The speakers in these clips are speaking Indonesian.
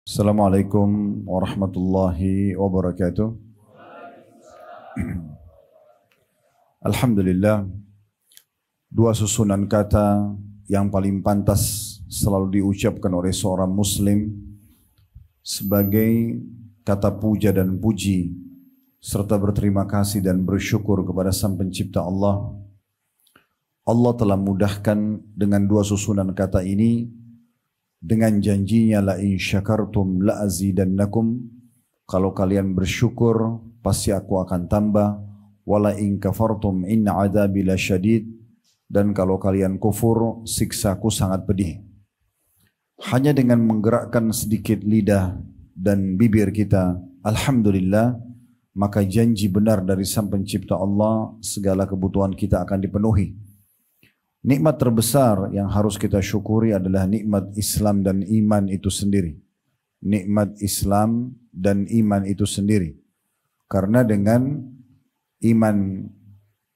Assalamualaikum warahmatullahi wabarakatuh. Alhamdulillah, dua susunan kata yang paling pantas selalu diucapkan oleh seorang muslim sebagai kata puja dan puji serta berterima kasih dan bersyukur kepada Sang Pencipta Allah. Allah telah mudahkan dengan dua susunan kata ini dengan janjinya la in syakartum la azidannakum, kalau kalian bersyukur pasti aku akan tambah, wala in kafartum inna adzabi lasyadid, dan kalau kalian kufur siksaku sangat pedih. Hanya dengan menggerakkan sedikit lidah dan bibir kita alhamdulillah, maka janji benar dari Sang Pencipta Allah segala kebutuhan kita akan dipenuhi. Nikmat terbesar yang harus kita syukuri adalah nikmat Islam dan iman itu sendiri. Nikmat Islam dan iman itu sendiri. Karena dengan iman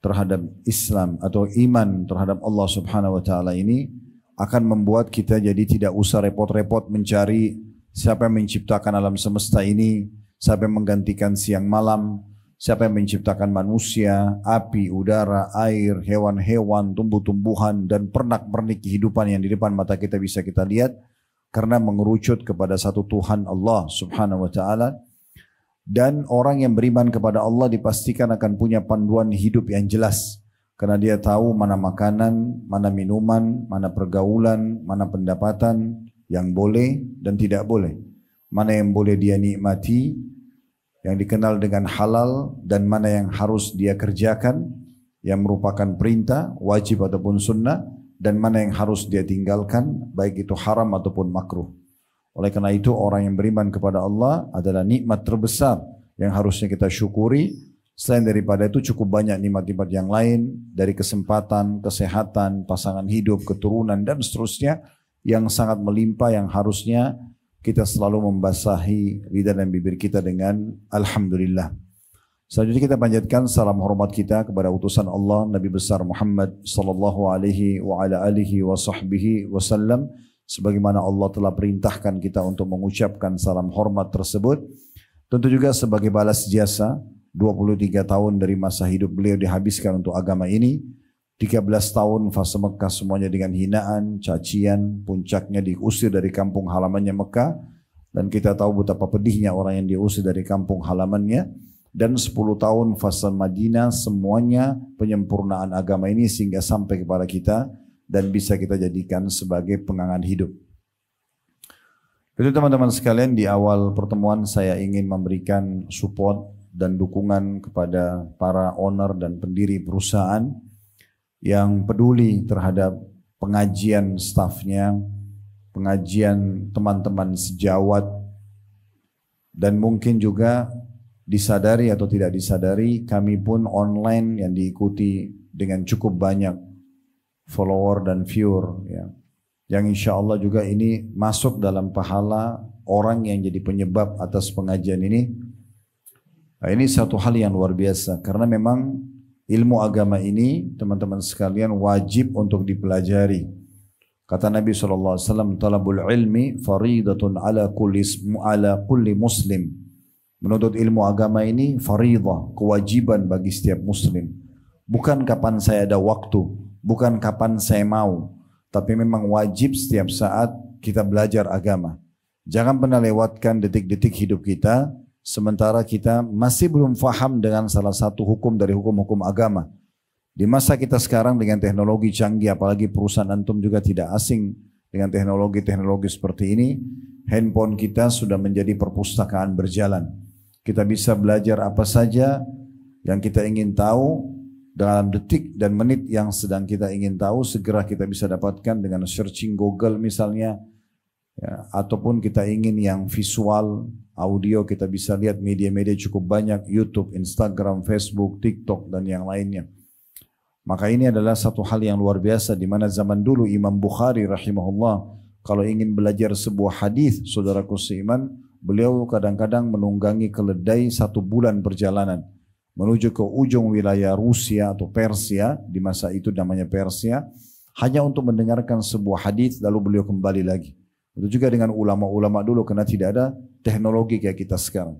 terhadap Islam atau iman terhadap Allah Subhanahu wa taala ini akan membuat kita jadi tidak usah repot-repot mencari siapa yang menciptakan alam semesta ini, siapa yang menggantikan siang malam, siapa yang menciptakan manusia, api, udara, air, hewan-hewan, tumbuh-tumbuhan, dan pernak-pernik kehidupan yang di depan mata kita bisa kita lihat, karena mengerucut kepada satu Tuhan Allah Subhanahu wa taala. Dan orang yang beriman kepada Allah dipastikan akan punya panduan hidup yang jelas, karena dia tahu mana makanan, mana minuman, mana pergaulan, mana pendapatan yang boleh dan tidak boleh, mana yang boleh dia nikmati yang dikenal dengan halal, dan mana yang harus dia kerjakan yang merupakan perintah, wajib ataupun sunnah, dan mana yang harus dia tinggalkan baik itu haram ataupun makruh. Oleh karena itu orang yang beriman kepada Allah adalah nikmat terbesar yang harusnya kita syukuri. Selain daripada itu cukup banyak nikmat-nikmat yang lain, dari kesempatan, kesehatan, pasangan hidup, keturunan dan seterusnya yang sangat melimpah, yang harusnya kita selalu membasahi lidah dan bibir kita dengan alhamdulillah. Selanjutnya kita panjatkan salam hormat kita kepada utusan Allah Nabi besar Muhammad sallallahu alaihi wa ala alihi wa sahbihi wasallam, sebagaimana Allah telah perintahkan kita untuk mengucapkan salam hormat tersebut. Tentu juga sebagai balas jasa 23 tahun dari masa hidup beliau dihabiskan untuk agama ini. 13 tahun fase Mekah semuanya dengan hinaan, cacian, puncaknya diusir dari kampung halamannya Mekah, dan kita tahu betapa pedihnya orang yang diusir dari kampung halamannya. Dan 10 tahun fase Madinah, semuanya penyempurnaan agama ini sehingga sampai kepada kita dan bisa kita jadikan sebagai pegangan hidup. Itu teman-teman sekalian, di awal pertemuan saya ingin memberikan support dan dukungan kepada para owner dan pendiri perusahaan yang peduli terhadap pengajian stafnya, pengajian teman-teman sejawat, dan mungkin juga disadari atau tidak disadari kami pun online yang diikuti dengan cukup banyak follower dan viewer, ya, yang insya Allah juga ini masuk dalam pahala orang yang jadi penyebab atas pengajian ini. Nah, ini satu hal yang luar biasa, karena memang ilmu agama ini teman-teman sekalian wajib untuk dipelajari. Kata Nabi SAW, talabul ilmi faridatun ala kulli muslim. Menuntut ilmu agama ini faridah, kewajiban bagi setiap muslim. Bukan kapan saya ada waktu, bukan kapan saya mau, tapi memang wajib setiap saat kita belajar agama. Jangan pernah lewatkan detik-detik hidup kita sementara kita masih belum faham dengan salah satu hukum dari hukum-hukum agama. Di masa kita sekarang dengan teknologi canggih, apalagi perusahaan antum juga tidak asing dengan teknologi-teknologi seperti ini, handphone kita sudah menjadi perpustakaan berjalan. Kita bisa belajar apa saja yang kita ingin tahu dalam detik dan menit yang sedang kita ingin tahu, segera kita bisa dapatkan dengan searching Google misalnya, ya, ataupun kita ingin yang visual, audio, kita bisa lihat media-media cukup banyak, YouTube, Instagram, Facebook, TikTok dan yang lainnya. Maka ini adalah satu hal yang luar biasa, di mana zaman dulu Imam Bukhari rahimahullah kalau ingin belajar sebuah hadis, saudaraku seiman, beliau kadang-kadang menunggangi keledai 1 bulan perjalanan menuju ke ujung wilayah Rusia atau Persia, di masa itu namanya Persia, hanya untuk mendengarkan sebuah hadis lalu beliau kembali lagi. Itu juga dengan ulama-ulama dulu karena tidak ada teknologi kayak kita sekarang.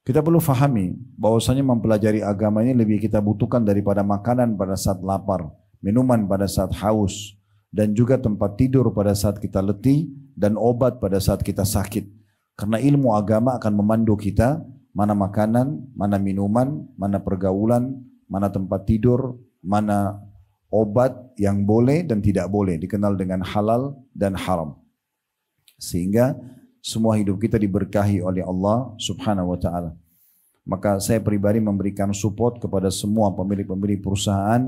Kita perlu fahami bahwasanya mempelajari agama ini lebih kita butuhkan daripada makanan pada saat lapar, minuman pada saat haus, dan juga tempat tidur pada saat kita letih dan obat pada saat kita sakit. Karena ilmu agama akan memandu kita mana makanan, mana minuman, mana pergaulan, mana tempat tidur, mana obat yang boleh dan tidak boleh, dikenal dengan halal dan haram. Sehingga semua hidup kita diberkahi oleh Allah Subhanahu wa taala. Maka saya pribadi memberikan support kepada semua pemilik-pemilik perusahaan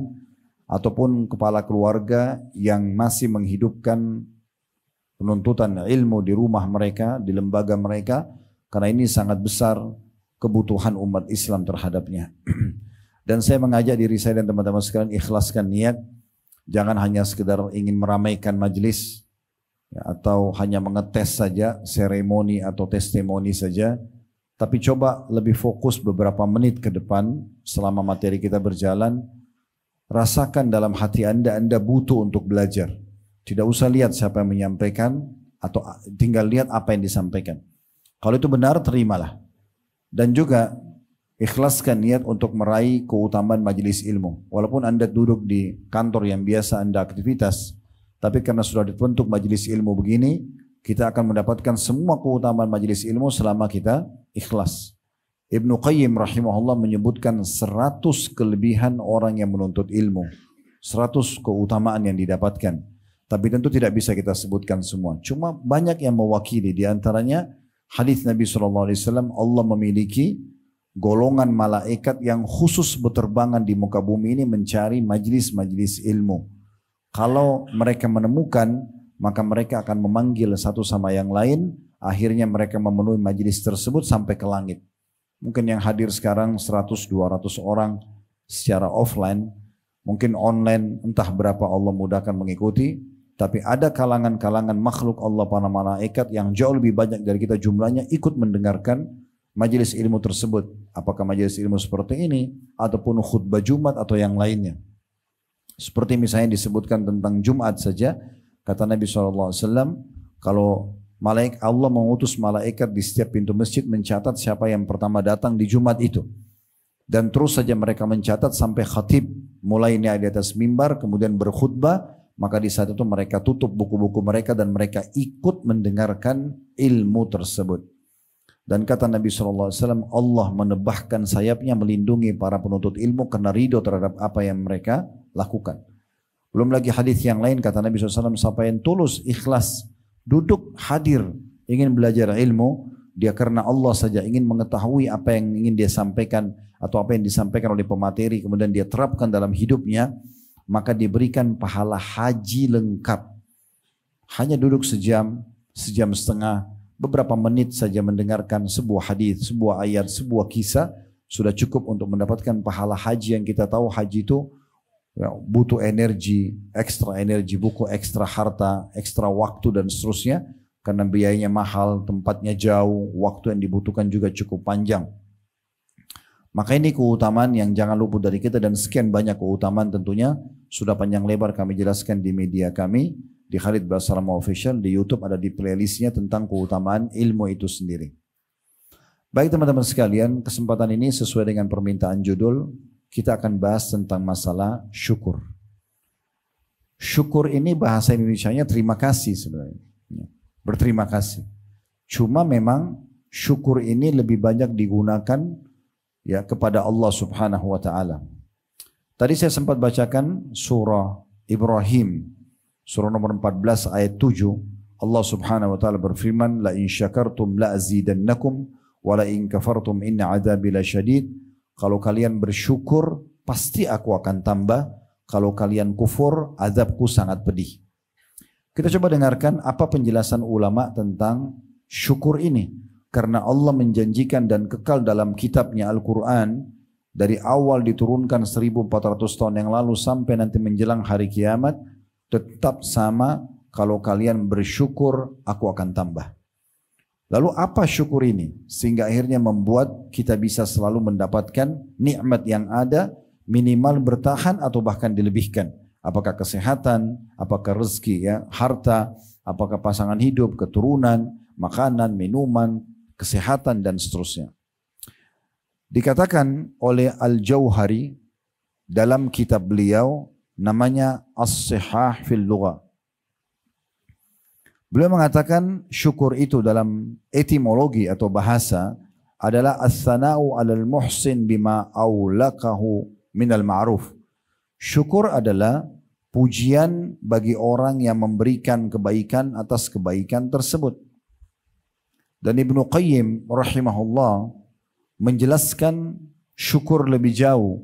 ataupun kepala keluarga yang masih menghidupkan penuntutan ilmu di rumah mereka, di lembaga mereka, karena ini sangat besar kebutuhan umat Islam terhadapnya. Dan saya mengajak diri saya dan teman-teman sekalian ikhlaskan niat, jangan hanya sekedar ingin meramaikan majelis, ya, atau hanya mengetes saja seremoni atau testimoni saja, tapi coba lebih fokus beberapa menit ke depan selama materi kita berjalan. Rasakan dalam hati Anda butuh untuk belajar. Tidak usah lihat siapa yang menyampaikan, atau tinggal lihat apa yang disampaikan. Kalau itu benar, terimalah. Dan juga ikhlaskan niat untuk meraih keutamaan majelis ilmu. Walaupun Anda duduk di kantor yang biasa Anda aktivitas, tapi karena sudah dibentuk majelis ilmu begini, kita akan mendapatkan semua keutamaan majelis ilmu selama kita ikhlas. Ibnu Qayyim rahimahullah menyebutkan 100 kelebihan orang yang menuntut ilmu, 100 keutamaan yang didapatkan. Tapi tentu tidak bisa kita sebutkan semua. Cuma banyak yang mewakili, di antaranya hadis Nabi SAW, Allah memiliki golongan malaikat yang khusus berterbangan di muka bumi ini mencari majlis-majlis ilmu. Kalau mereka menemukan, maka mereka akan memanggil satu sama yang lain, akhirnya mereka memenuhi majlis tersebut sampai ke langit. Mungkin yang hadir sekarang 100-200 orang secara offline, mungkin online entah berapa Allah mudahkan mengikuti, tapi ada kalangan-kalangan makhluk Allah para malaikat yang jauh lebih banyak dari kita jumlahnya ikut mendengarkan majelis ilmu tersebut. Apakah majelis ilmu seperti ini ataupun khutbah Jumat atau yang lainnya. Seperti misalnya disebutkan tentang Jumat saja, kata Nabi SAW, kalau Allah mengutus malaikat di setiap pintu masjid mencatat siapa yang pertama datang di Jumat itu. Dan terus saja mereka mencatat sampai khatib mulainya di atas mimbar kemudian berkhutbah, maka di saat itu mereka tutup buku-buku mereka dan mereka ikut mendengarkan ilmu tersebut. Dan kata Nabi SAW, Allah menebahkan sayapnya melindungi para penuntut ilmu karena ridho terhadap apa yang mereka lakukan. Belum lagi hadis yang lain kata Nabi SAW, siapa yang tulus, ikhlas, duduk hadir ingin belajar ilmu, dia karena Allah saja ingin mengetahui apa yang ingin dia sampaikan atau apa yang disampaikan oleh pemateri, kemudian dia terapkan dalam hidupnya, maka diberikan pahala haji lengkap. Hanya duduk sejam, sejam setengah, beberapa menit saja mendengarkan sebuah hadis, sebuah ayat, sebuah kisah, sudah cukup untuk mendapatkan pahala haji. Yang kita tahu haji itu butuh energi, buku ekstra harta, ekstra waktu dan seterusnya, karena biayanya mahal, tempatnya jauh, waktu yang dibutuhkan juga cukup panjang. Maka ini keutamaan yang jangan luput dari kita, dan sekian banyak keutamaan tentunya sudah panjang lebar kami jelaskan di media kami, di Khalid Basrama Official, di YouTube ada di playlistnya tentang keutamaan ilmu itu sendiri. Baik teman-teman sekalian, kesempatan ini sesuai dengan permintaan judul, kita akan bahas tentang masalah syukur. Syukur ini bahasa Indonesianya terima kasih sebenarnya. Berterima kasih. Cuma memang syukur ini lebih banyak digunakan ya kepada Allah Subhanahu wa taala. Tadi saya sempat bacakan surah Ibrahim, surah nomor 14 ayat 7. Allah Subhanahu wa taala berfirman, la in syakartum la azidannakum wa la in kafartum inna adzabi lasyadid. Kalau kalian bersyukur, pasti aku akan tambah. Kalau kalian kufur, azabku sangat pedih. Kita coba dengarkan apa penjelasan ulama tentang syukur ini. Karena Allah menjanjikan dan kekal dalam kitabnya Al-Quran, dari awal diturunkan 1400 tahun yang lalu sampai nanti menjelang hari kiamat, tetap sama, kalau kalian bersyukur, aku akan tambah. Lalu apa syukur ini? Sehingga akhirnya membuat kita bisa selalu mendapatkan nikmat yang ada, minimal bertahan atau bahkan dilebihkan. Apakah kesehatan, apakah rezeki, ya, harta, apakah pasangan hidup, keturunan, makanan, minuman, kesehatan dan seterusnya. Dikatakan oleh Al-Jauhari dalam kitab beliau namanya As-Sihah fil Lugha. Beliau mengatakan syukur itu dalam etimologi atau bahasa adalah as-sana'u 'alal muhsin bima aulakahu minal ma'ruf. Syukur adalah pujian bagi orang yang memberikan kebaikan atas kebaikan tersebut. Dan Ibnu Qayyim rahimahullah menjelaskan syukur lebih jauh.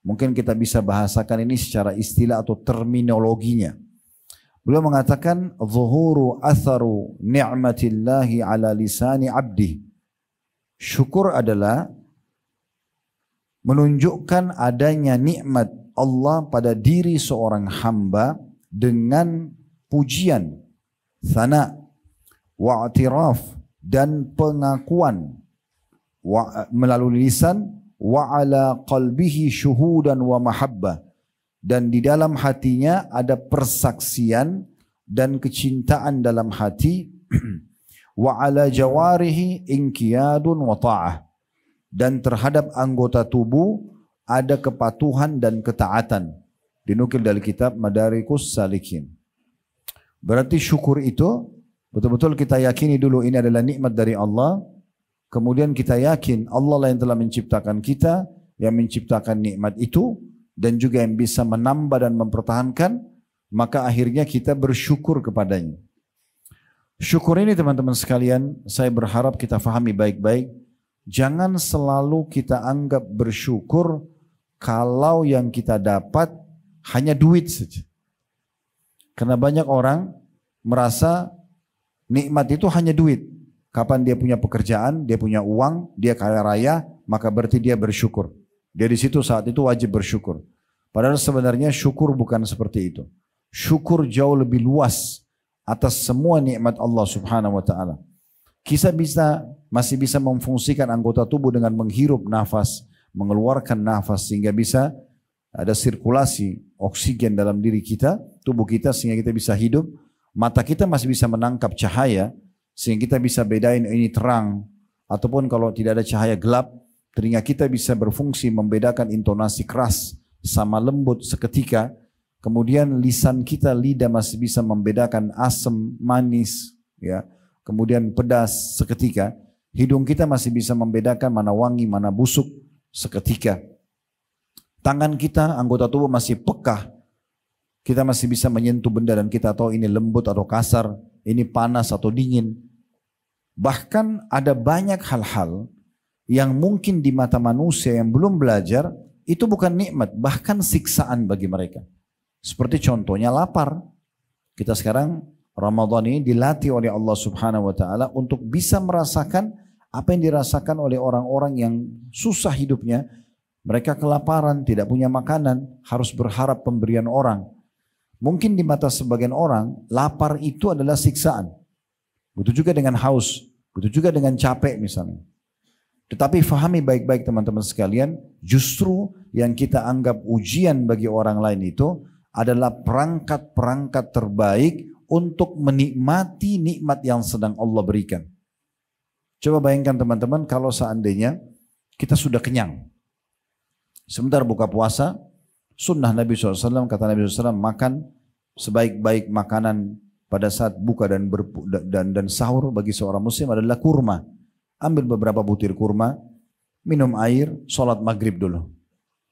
Mungkin kita bisa bahasakan ini secara istilah atau terminologinya. Beliau mengatakan zuhuru atharu ni'matillahi ala lisani abdi. Syukur adalah menunjukkan adanya nikmat Allah pada diri seorang hamba dengan pujian, thana, wa'tiraf dan pengakuan melalui lisan, wa ala qalbihi syuhudan wa mahabbah, dan di dalam hatinya ada persaksian dan kecintaan dalam hati, wa ala jawarihi inqiyadun wa ta'ah, dan terhadap anggota tubuh ada kepatuhan dan ketaatan. Dinukil dari kitab Madarikus Salikin. Berarti syukur itu betul-betul kita yakini dulu ini adalah nikmat dari Allah. Kemudian kita yakin Allah lah yang telah menciptakan kita, yang menciptakan nikmat itu, dan juga yang bisa menambah dan mempertahankan, maka akhirnya kita bersyukur kepadanya. Syukur ini teman-teman sekalian, saya berharap kita fahami baik-baik. Jangan selalu kita anggap bersyukur kalau yang kita dapat hanya duit saja. Karena banyak orang merasa nikmat itu hanya duit. Kapan dia punya pekerjaan, dia punya uang, dia kaya raya, maka berarti dia bersyukur. Dia di situ saat itu wajib bersyukur. Padahal sebenarnya syukur bukan seperti itu. Syukur jauh lebih luas atas semua nikmat Allah Subhanahu wa taala. Kita masih bisa memfungsikan anggota tubuh dengan menghirup nafas, mengeluarkan nafas sehingga bisa ada sirkulasi oksigen dalam diri kita, tubuh kita sehingga kita bisa hidup. Mata kita masih bisa menangkap cahaya sehingga kita bisa bedain ini terang, ataupun kalau tidak ada cahaya gelap. Telinga kita bisa berfungsi membedakan intonasi keras sama lembut seketika. Kemudian lisan kita, lidah masih bisa membedakan asam, manis, ya. Kemudian pedas seketika. Hidung kita masih bisa membedakan mana wangi, mana busuk seketika. Tangan kita, anggota tubuh masih peka. Kita masih bisa menyentuh benda dan kita tahu ini lembut atau kasar, ini panas atau dingin. Bahkan ada banyak hal-hal yang mungkin di mata manusia yang belum belajar itu bukan nikmat, bahkan siksaan bagi mereka. Seperti contohnya lapar. Kita sekarang Ramadan ini dilatih oleh Allah Subhanahu wa taala untuk bisa merasakan apa yang dirasakan oleh orang-orang yang susah hidupnya. Mereka kelaparan, tidak punya makanan, harus berharap pemberian orang. Mungkin di mata sebagian orang lapar itu adalah siksaan. Begitu juga dengan haus, begitu juga dengan capek misalnya. Tetapi fahami baik-baik teman-teman sekalian, justru yang kita anggap ujian bagi orang lain itu adalah perangkat-perangkat terbaik untuk menikmati nikmat yang sedang Allah berikan. Coba bayangkan teman-teman kalau seandainya kita sudah kenyang. Sebentar buka puasa, sunnah Nabi SAW, kata Nabi SAW, makan sebaik-baik makanan pada saat buka dan sahur bagi seorang muslim adalah kurma. Ambil beberapa butir kurma, minum air, sholat maghrib dulu.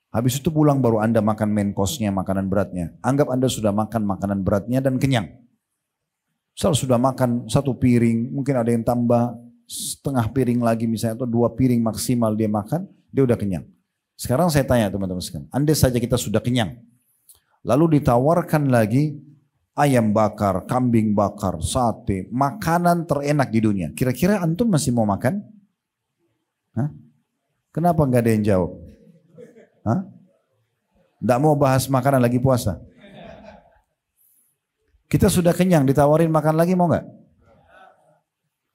Habis itu pulang baru Anda makan main course-nya, makanan beratnya. Anggap Anda sudah makan makanan beratnya dan kenyang. Misal sudah makan satu piring, mungkin ada yang tambah setengah piring lagi misalnya, atau 2 piring maksimal dia makan, dia udah kenyang. Sekarang saya tanya teman-teman sekalian, andai saja kita sudah kenyang, lalu ditawarkan lagi ayam bakar, kambing bakar, sate, makanan terenak di dunia. Kira-kira antum masih mau makan? Hah? Kenapa nggak ada yang jawab? Hah? Nggak mau bahas makanan lagi puasa? Kita sudah kenyang, ditawarin makan lagi mau nggak?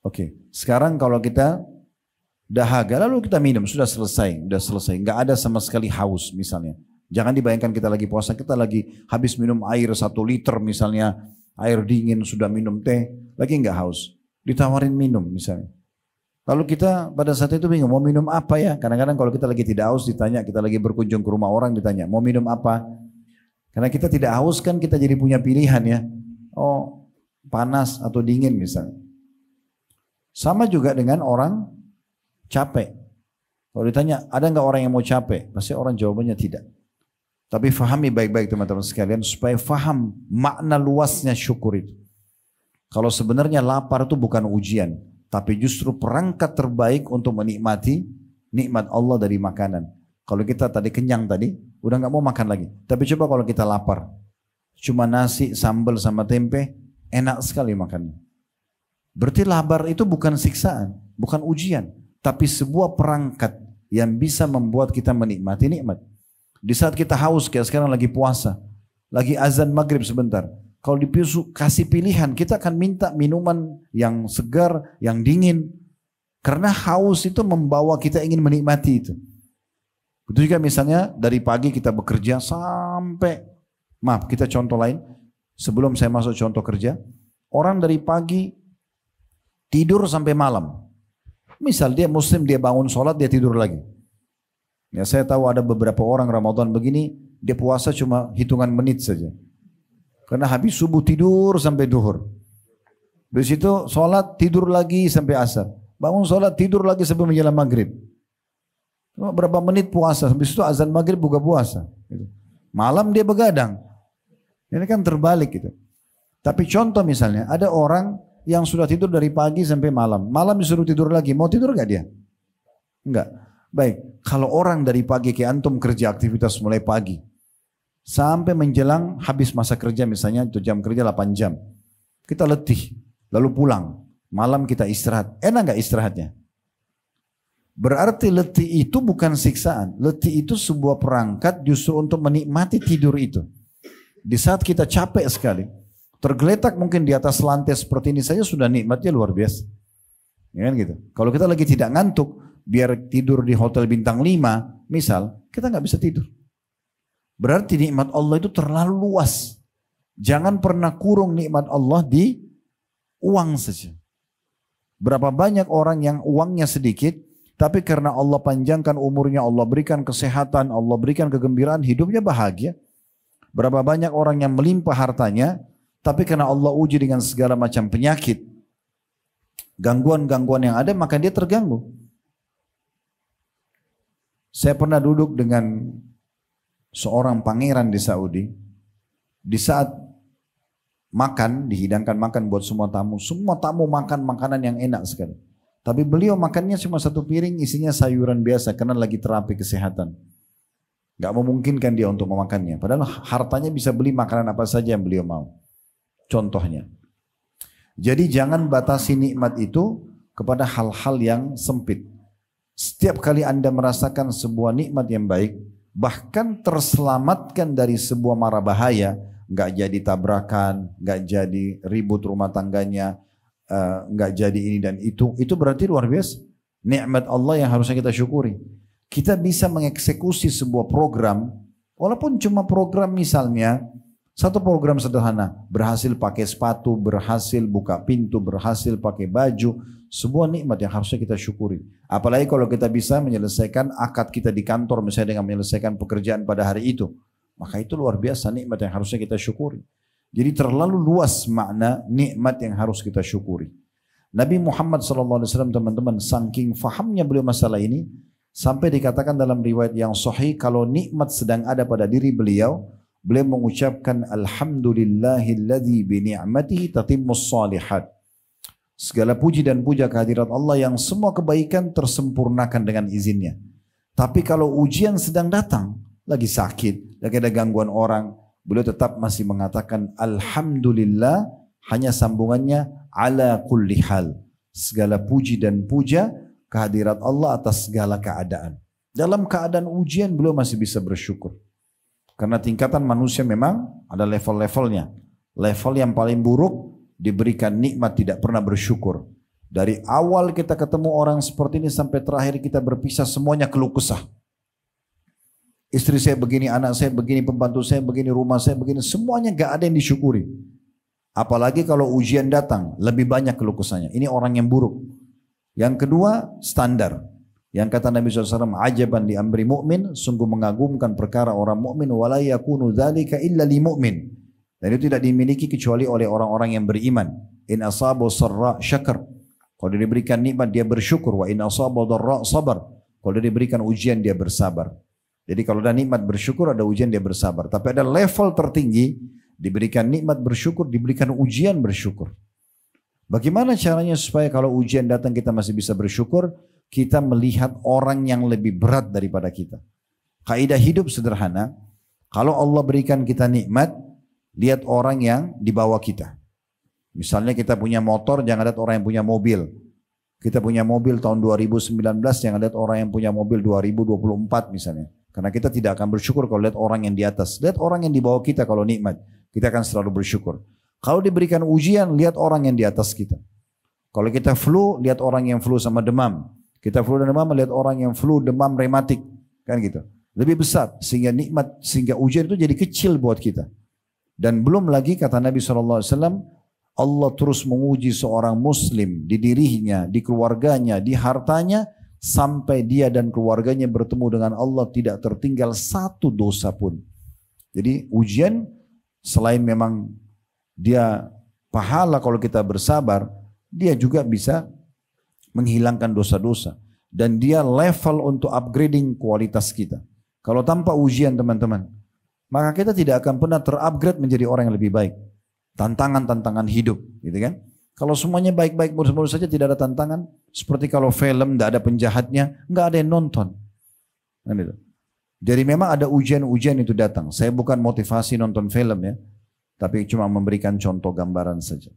Oke, sekarang kalau kita dahaga lalu kita minum, sudah selesai, nggak ada sama sekali haus misalnya. Jangan dibayangkan kita lagi puasa, kita lagi habis minum air 1 liter misalnya, air dingin, sudah minum teh, lagi nggak haus. Ditawarin minum misalnya. Lalu kita pada saat itu bingung, mau minum apa ya? Kadang-kadang kalau kita lagi tidak haus ditanya, kita lagi berkunjung ke rumah orang ditanya, mau minum apa? Karena kita tidak haus kan kita jadi punya pilihan ya. Oh, panas atau dingin misalnya. Sama juga dengan orang capek. Kalau ditanya, ada nggak orang yang mau capek? Pasti orang jawabannya tidak. Tapi fahami baik-baik teman-teman sekalian, supaya faham makna luasnya syukur itu. Kalau sebenarnya lapar itu bukan ujian, tapi justru perangkat terbaik untuk menikmati nikmat Allah dari makanan. Kalau kita tadi kenyang tadi, udah nggak mau makan lagi. Tapi coba kalau kita lapar, cuma nasi, sambal sama tempe, enak sekali makannya. Berarti lapar itu bukan siksaan, bukan ujian, tapi sebuah perangkat yang bisa membuat kita menikmati nikmat. Di saat kita haus, kayak sekarang lagi puasa, lagi azan maghrib sebentar. Kalau dikasih pilihan, kita akan minta minuman yang segar, yang dingin. Karena haus itu membawa kita ingin menikmati itu. Betul juga misalnya dari pagi kita bekerja sampai, maaf kita contoh lain. Sebelum saya masuk contoh kerja, orang dari pagi tidur sampai malam. Misal dia muslim, dia bangun sholat, dia tidur lagi. Ya saya tahu ada beberapa orang Ramadan begini, dia puasa cuma hitungan menit saja. Karena habis subuh tidur sampai duhur. Di situ sholat tidur lagi sampai asar. Bangun sholat tidur lagi sampai menjelang maghrib. Cuma berapa menit puasa. Habis itu azan maghrib buka puasa. Malam dia begadang. Ini kan terbalik gitu. Tapi contoh misalnya ada orang yang sudah tidur dari pagi sampai malam. Malam disuruh tidur lagi. Mau tidur gak dia? Enggak. Baik. Kalau orang dari pagi ke antum kerja aktivitas mulai pagi. Sampai menjelang habis masa kerja misalnya itu jam kerja 8 jam. Kita letih, lalu pulang. Malam kita istirahat. Enak gak istirahatnya? Berarti letih itu bukan siksaan. Letih itu sebuah perangkat justru untuk menikmati tidur itu. Di saat kita capek sekali, tergeletak mungkin di atas lantai seperti ini saja sudah nikmatnya luar biasa. Ya kan gitu. Kalau kita lagi tidak ngantuk, biar tidur di hotel bintang 5, misal, kita gak bisa tidur. Berarti nikmat Allah itu terlalu luas. Jangan pernah kurung nikmat Allah di uang saja. Berapa banyak orang yang uangnya sedikit, tapi karena Allah panjangkan umurnya, Allah berikan kesehatan, Allah berikan kegembiraan, hidupnya bahagia. Berapa banyak orang yang melimpah hartanya, tapi karena Allah uji dengan segala macam penyakit, gangguan-gangguan yang ada, maka dia terganggu. Saya pernah duduk dengan seorang pangeran di Saudi. Di saat makan, dihidangkan makan buat semua tamu makan makanan yang enak sekali. Tapi beliau makannya cuma satu piring isinya sayuran biasa karena lagi terapi kesehatan. Gak memungkinkan dia untuk memakannya. Padahal hartanya bisa beli makanan apa saja yang beliau mau. Contohnya. Jadi jangan batasi nikmat itu kepada hal-hal yang sempit. Setiap kali Anda merasakan sebuah nikmat yang baik, bahkan terselamatkan dari sebuah mara bahaya, nggak jadi tabrakan, nggak jadi ribut rumah tangganya, nggak jadi ini dan itu berarti luar biasa. Nikmat Allah yang harusnya kita syukuri. Kita bisa mengeksekusi sebuah program, walaupun cuma program misalnya, satu program sederhana, berhasil pakai sepatu, berhasil buka pintu, berhasil pakai baju, sebuah nikmat yang harusnya kita syukuri. Apalagi kalau kita bisa menyelesaikan akad kita di kantor misalnya dengan menyelesaikan pekerjaan pada hari itu. Maka itu luar biasa nikmat yang harusnya kita syukuri. Jadi terlalu luas makna nikmat yang harus kita syukuri. Nabi Muhammad SAW teman-teman saking fahamnya beliau masalah ini. Sampai dikatakan dalam riwayat yang sahih kalau nikmat sedang ada pada diri beliau. Beliau mengucapkan Alhamdulillahilladzi bini'matihi tatimmus salihat. Segala puji dan puja kehadirat Allah yang semua kebaikan tersempurnakan dengan izinnya. Tapi kalau ujian sedang datang, lagi sakit, lagi ada gangguan orang, beliau tetap masih mengatakan Alhamdulillah, hanya sambungannya ala kulli hal. Segala puji dan puja kehadirat Allah atas segala keadaan. Dalam keadaan ujian beliau masih bisa bersyukur. Karena tingkatan manusia memang ada level-levelnya. Level yang paling buruk diberikan nikmat tidak pernah bersyukur. Dari awal kita ketemu orang seperti ini sampai terakhir kita berpisah semuanya keluh kesah. Istri saya begini, anak saya begini, pembantu saya begini, rumah saya begini, semuanya gak ada yang disyukuri. Apalagi kalau ujian datang, lebih banyak keluh kesahnya. Ini orang yang buruk. Yang kedua, standar. Yang kata Nabi SAW, ajaban li amri mu'min, sungguh mengagumkan perkara orang mukmin, wala yakunu dzalika illa li mu'min. Dan itu tidak dimiliki kecuali oleh orang-orang yang beriman. In asabu sarra syakar. Kalau dia diberikan nikmat dia bersyukur. Wa in asabu dharra sabar. Kalau dia diberikan ujian dia bersabar. Jadi kalau ada nikmat bersyukur, ada ujian dia bersabar. Tapi ada level tertinggi, diberikan nikmat bersyukur, diberikan ujian bersyukur. Bagaimana caranya supaya kalau ujian datang kita masih bisa bersyukur? Kita melihat orang yang lebih berat daripada kita. Kaidah hidup sederhana, kalau Allah berikan kita nikmat, lihat orang yang di bawah kita. Misalnya kita punya motor, jangan lihat orang yang punya mobil. Kita punya mobil tahun 2019, jangan lihat orang yang punya mobil 2024 misalnya. Karena kita tidak akan bersyukur kalau lihat orang yang di atas. Lihat orang yang di bawah kita kalau nikmat. Kita akan selalu bersyukur. Kalau diberikan ujian, lihat orang yang di atas kita. Kalau kita flu, lihat orang yang flu sama demam. Kita flu dan demam, melihat orang yang flu, demam, rematik. Kan gitu. Lebih besar. Sehingga nikmat, sehingga ujian itu jadi kecil buat kita. Dan belum lagi kata Nabi SAW, Allah terus menguji seorang muslim di dirinya, di keluarganya, di hartanya, sampai dia dan keluarganya bertemu dengan Allah tidak tertinggal satu dosa pun. Jadi ujian selain memang dia pahala kalau kita bersabar, dia juga bisa menghilangkan dosa-dosa. Dan dia level untuk upgrading kualitas kita. Kalau tanpa ujian teman-teman, maka kita tidak akan pernah terupgrade menjadi orang yang lebih baik. Tantangan-tantangan hidup, gitu kan? Kalau semuanya baik-baik mulus-mulus saja tidak ada tantangan, seperti kalau film tidak ada penjahatnya, nggak ada yang nonton. Kan itu. Jadi memang ada ujian-ujian itu datang. Saya bukan motivasi nonton film ya, tapi cuma memberikan contoh gambaran saja.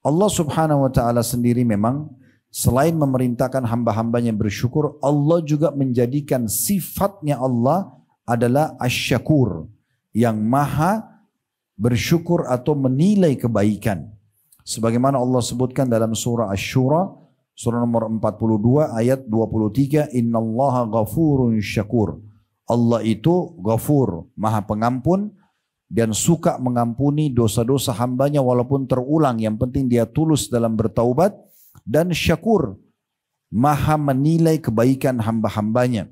Allah Subhanahu wa taala sendiri memang selain memerintahkan hamba-hambanya bersyukur, Allah juga menjadikan sifatnya Allah adalah asy-syakur, yang maha bersyukur atau menilai kebaikan. Sebagaimana Allah sebutkan dalam surah Asy-Syura, surah nomor 42 ayat 23, innallaha ghafurun syakur. Allah itu ghafur, maha pengampun dan suka mengampuni dosa-dosa hambanya walaupun terulang. Yang penting dia tulus dalam bertaubat. Dan syakur, maha menilai kebaikan hamba-hambanya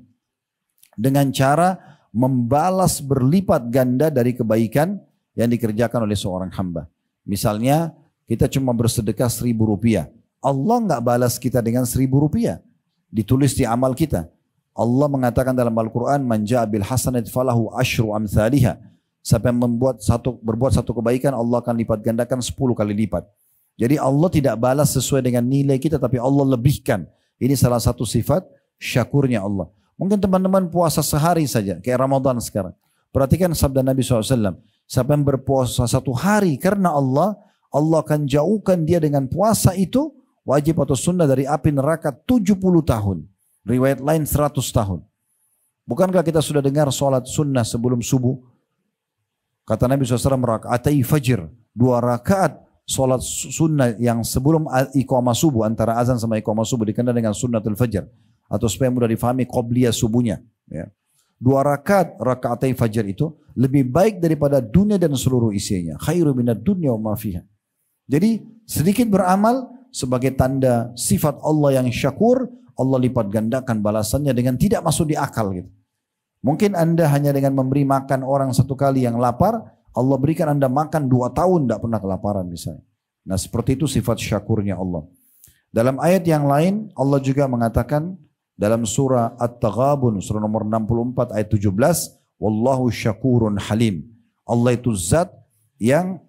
dengan cara membalas berlipat ganda dari kebaikan yang dikerjakan oleh seorang hamba. Misalnya kita cuma bersedekah 1.000 rupiah. Allah nggak balas kita dengan 1.000 rupiah. Ditulis di amal kita. Allah mengatakan dalam Al-Quran, man ja'a bil hasanati falahu asyru amthaliha. Siapa yang berbuat satu kebaikan, Allah akan lipat gandakan 10 kali lipat. Jadi Allah tidak balas sesuai dengan nilai kita, tapi Allah lebihkan. Ini salah satu sifat syakurnya Allah. Mungkin teman-teman puasa sehari saja, kayak Ramadan sekarang. Perhatikan sabda Nabi SAW. Siapa yang berpuasa 1 hari karena Allah, Allah akan jauhkan dia dengan puasa itu, wajib atau sunnah, dari api neraka 70 tahun. Riwayat lain 100 tahun. Bukankah kita sudah dengar sholat sunnah sebelum subuh? Kata Nabi SAW, rakaatai fajr, 2 rakaat sholat sunnah yang sebelum iqamah subuh, antara azan sama iqamah subuh, dikenal dengan sunnatul fajr. Atau supaya mudah difahami, qobliyah subuhnya. Ya. 2 rakaat rakaatai fajr itu lebih baik daripada dunia dan seluruh isinya. Khairu minad dunya wa ma fiha. Jadi sedikit beramal sebagai tanda sifat Allah yang syakur, Allah lipat gandakan balasannya dengan tidak masuk di akal gitu. Mungkin Anda hanya dengan memberi makan orang 1 kali yang lapar, Allah berikan Anda makan 2 tahun tidak pernah kelaparan misalnya. Nah seperti itu sifat syakurnya Allah. Dalam ayat yang lain Allah juga mengatakan dalam surah At-Taghabun, surah nomor 64 ayat 17, wallahu syakurun halim. Allah itu zat yang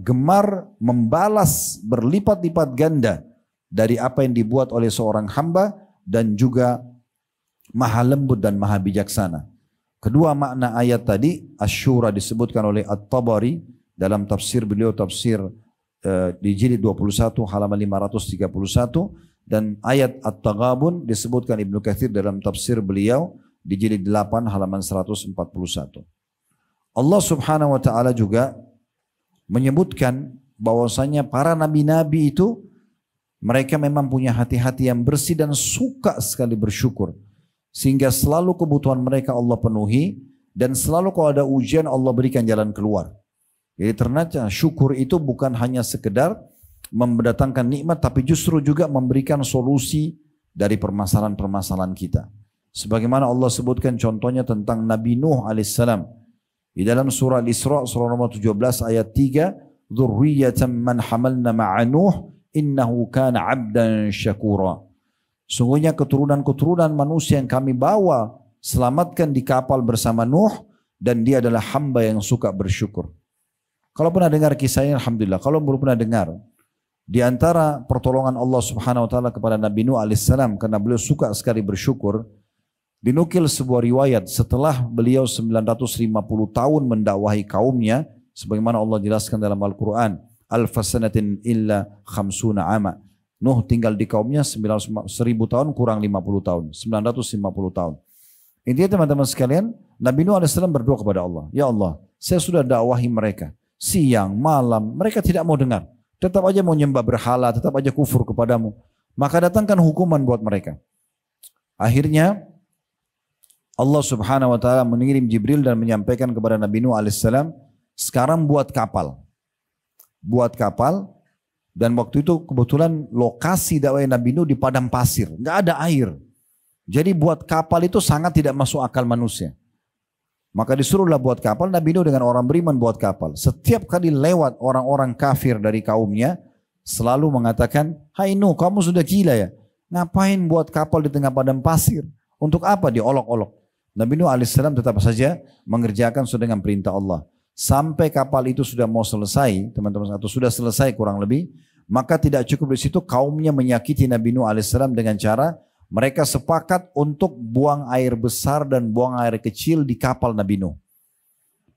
gemar membalas berlipat-lipat ganda dari apa yang dibuat oleh seorang hamba, dan juga maha lembut dan maha bijaksana. Kedua makna ayat tadi, Asy-Syura disebutkan oleh At-Tabari dalam tafsir beliau, tafsir di jilid 21 halaman 531, dan ayat At-Taghabun disebutkan Ibnu Katsir dalam tafsir beliau di jilid 8 halaman 141. Allah Subhanahu wa taala juga menyebutkan bahwasanya para nabi-nabi itu mereka memang punya hati-hati yang bersih dan suka sekali bersyukur. Sehingga selalu kebutuhan mereka Allah penuhi, dan selalu kalau ada ujian Allah berikan jalan keluar. Jadi ternyata syukur itu bukan hanya sekedar mendatangkan nikmat, tapi justru juga memberikan solusi dari permasalahan-permasalahan kita. Sebagaimana Allah sebutkan contohnya tentang Nabi Nuh alaihissalam. Di dalam surah Al-Isra, surah nomor 17 ayat 3, "Dzurriyyatan man hamalna ma'a Nuh, innahu kana 'abdan syakura." Sungguhnya keturunan-keturunan manusia yang kami bawa, selamatkan di kapal bersama Nuh, dan dia adalah hamba yang suka bersyukur. Kalau pernah dengar kisahnya, alhamdulillah. Kalau belum pernah dengar, di antara pertolongan Allah Subhanahu wa taala kepada Nabi Nuh alaihissalam karena beliau suka sekali bersyukur, dinukil sebuah riwayat setelah beliau 950 tahun mendakwahi kaumnya, sebagaimana Allah jelaskan dalam Al-Qur'an, "Alfasanatin illa khamsuna ama." Nuh tinggal di kaumnya 1000 tahun kurang 50 tahun, 950 tahun. Intinya teman-teman sekalian, Nabi Nuh alaihissalam berdoa kepada Allah, "Ya Allah, saya sudah dakwahi mereka siang, malam, mereka tidak mau dengar. Tetap aja mau nyembah berhala, tetap aja kufur kepadamu. Maka datangkan hukuman buat mereka." Akhirnya Allah Subhanahu wa taala mengirim Jibril dan menyampaikan kepada Nabi Nuh alaihissalam, "Sekarang buat kapal." Buat kapal, dan waktu itu kebetulan lokasi dakwah Nabi Nuh di padang pasir, nggak ada air. Jadi buat kapal itu sangat tidak masuk akal manusia. Maka disuruhlah buat kapal. Nabi Nuh dengan orang beriman buat kapal. Setiap kali lewat orang-orang kafir dari kaumnya, selalu mengatakan, "Hai Nuh, kamu sudah gila ya? Ngapain buat kapal di tengah padang pasir? Untuk apa diolok-olok?" Nabi Nuh alaihissalam tetap saja mengerjakan sesuai dengan perintah Allah. Sampai kapal itu sudah mau selesai, teman-teman, atau sudah selesai kurang lebih, maka tidak cukup di situ, kaumnya menyakiti Nabi Nuh alaihissalam dengan cara mereka sepakat untuk buang air besar dan buang air kecil di kapal Nabi Nuh.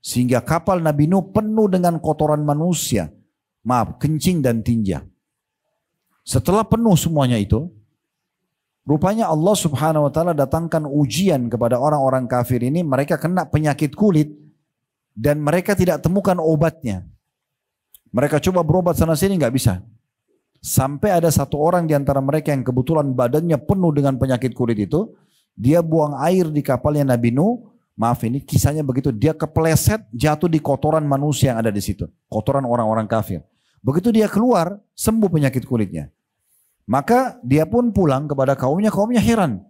Sehingga kapal Nabi Nuh penuh dengan kotoran manusia. Maaf, kencing dan tinja. Setelah penuh semuanya itu, rupanya Allah Subhanahu wa taala datangkan ujian kepada orang-orang kafir ini. Mereka kena penyakit kulit dan mereka tidak temukan obatnya. Mereka coba berobat sana sini, nggak bisa. Sampai ada satu orang di antara mereka yang kebetulan badannya penuh dengan penyakit kulit itu, dia buang air di kapalnya Nabi Nuh. Maaf, ini kisahnya begitu, dia kepleset jatuh di kotoran manusia yang ada di situ, kotoran orang-orang kafir. Begitu dia keluar, sembuh penyakit kulitnya. Maka dia pun pulang kepada kaumnya heran.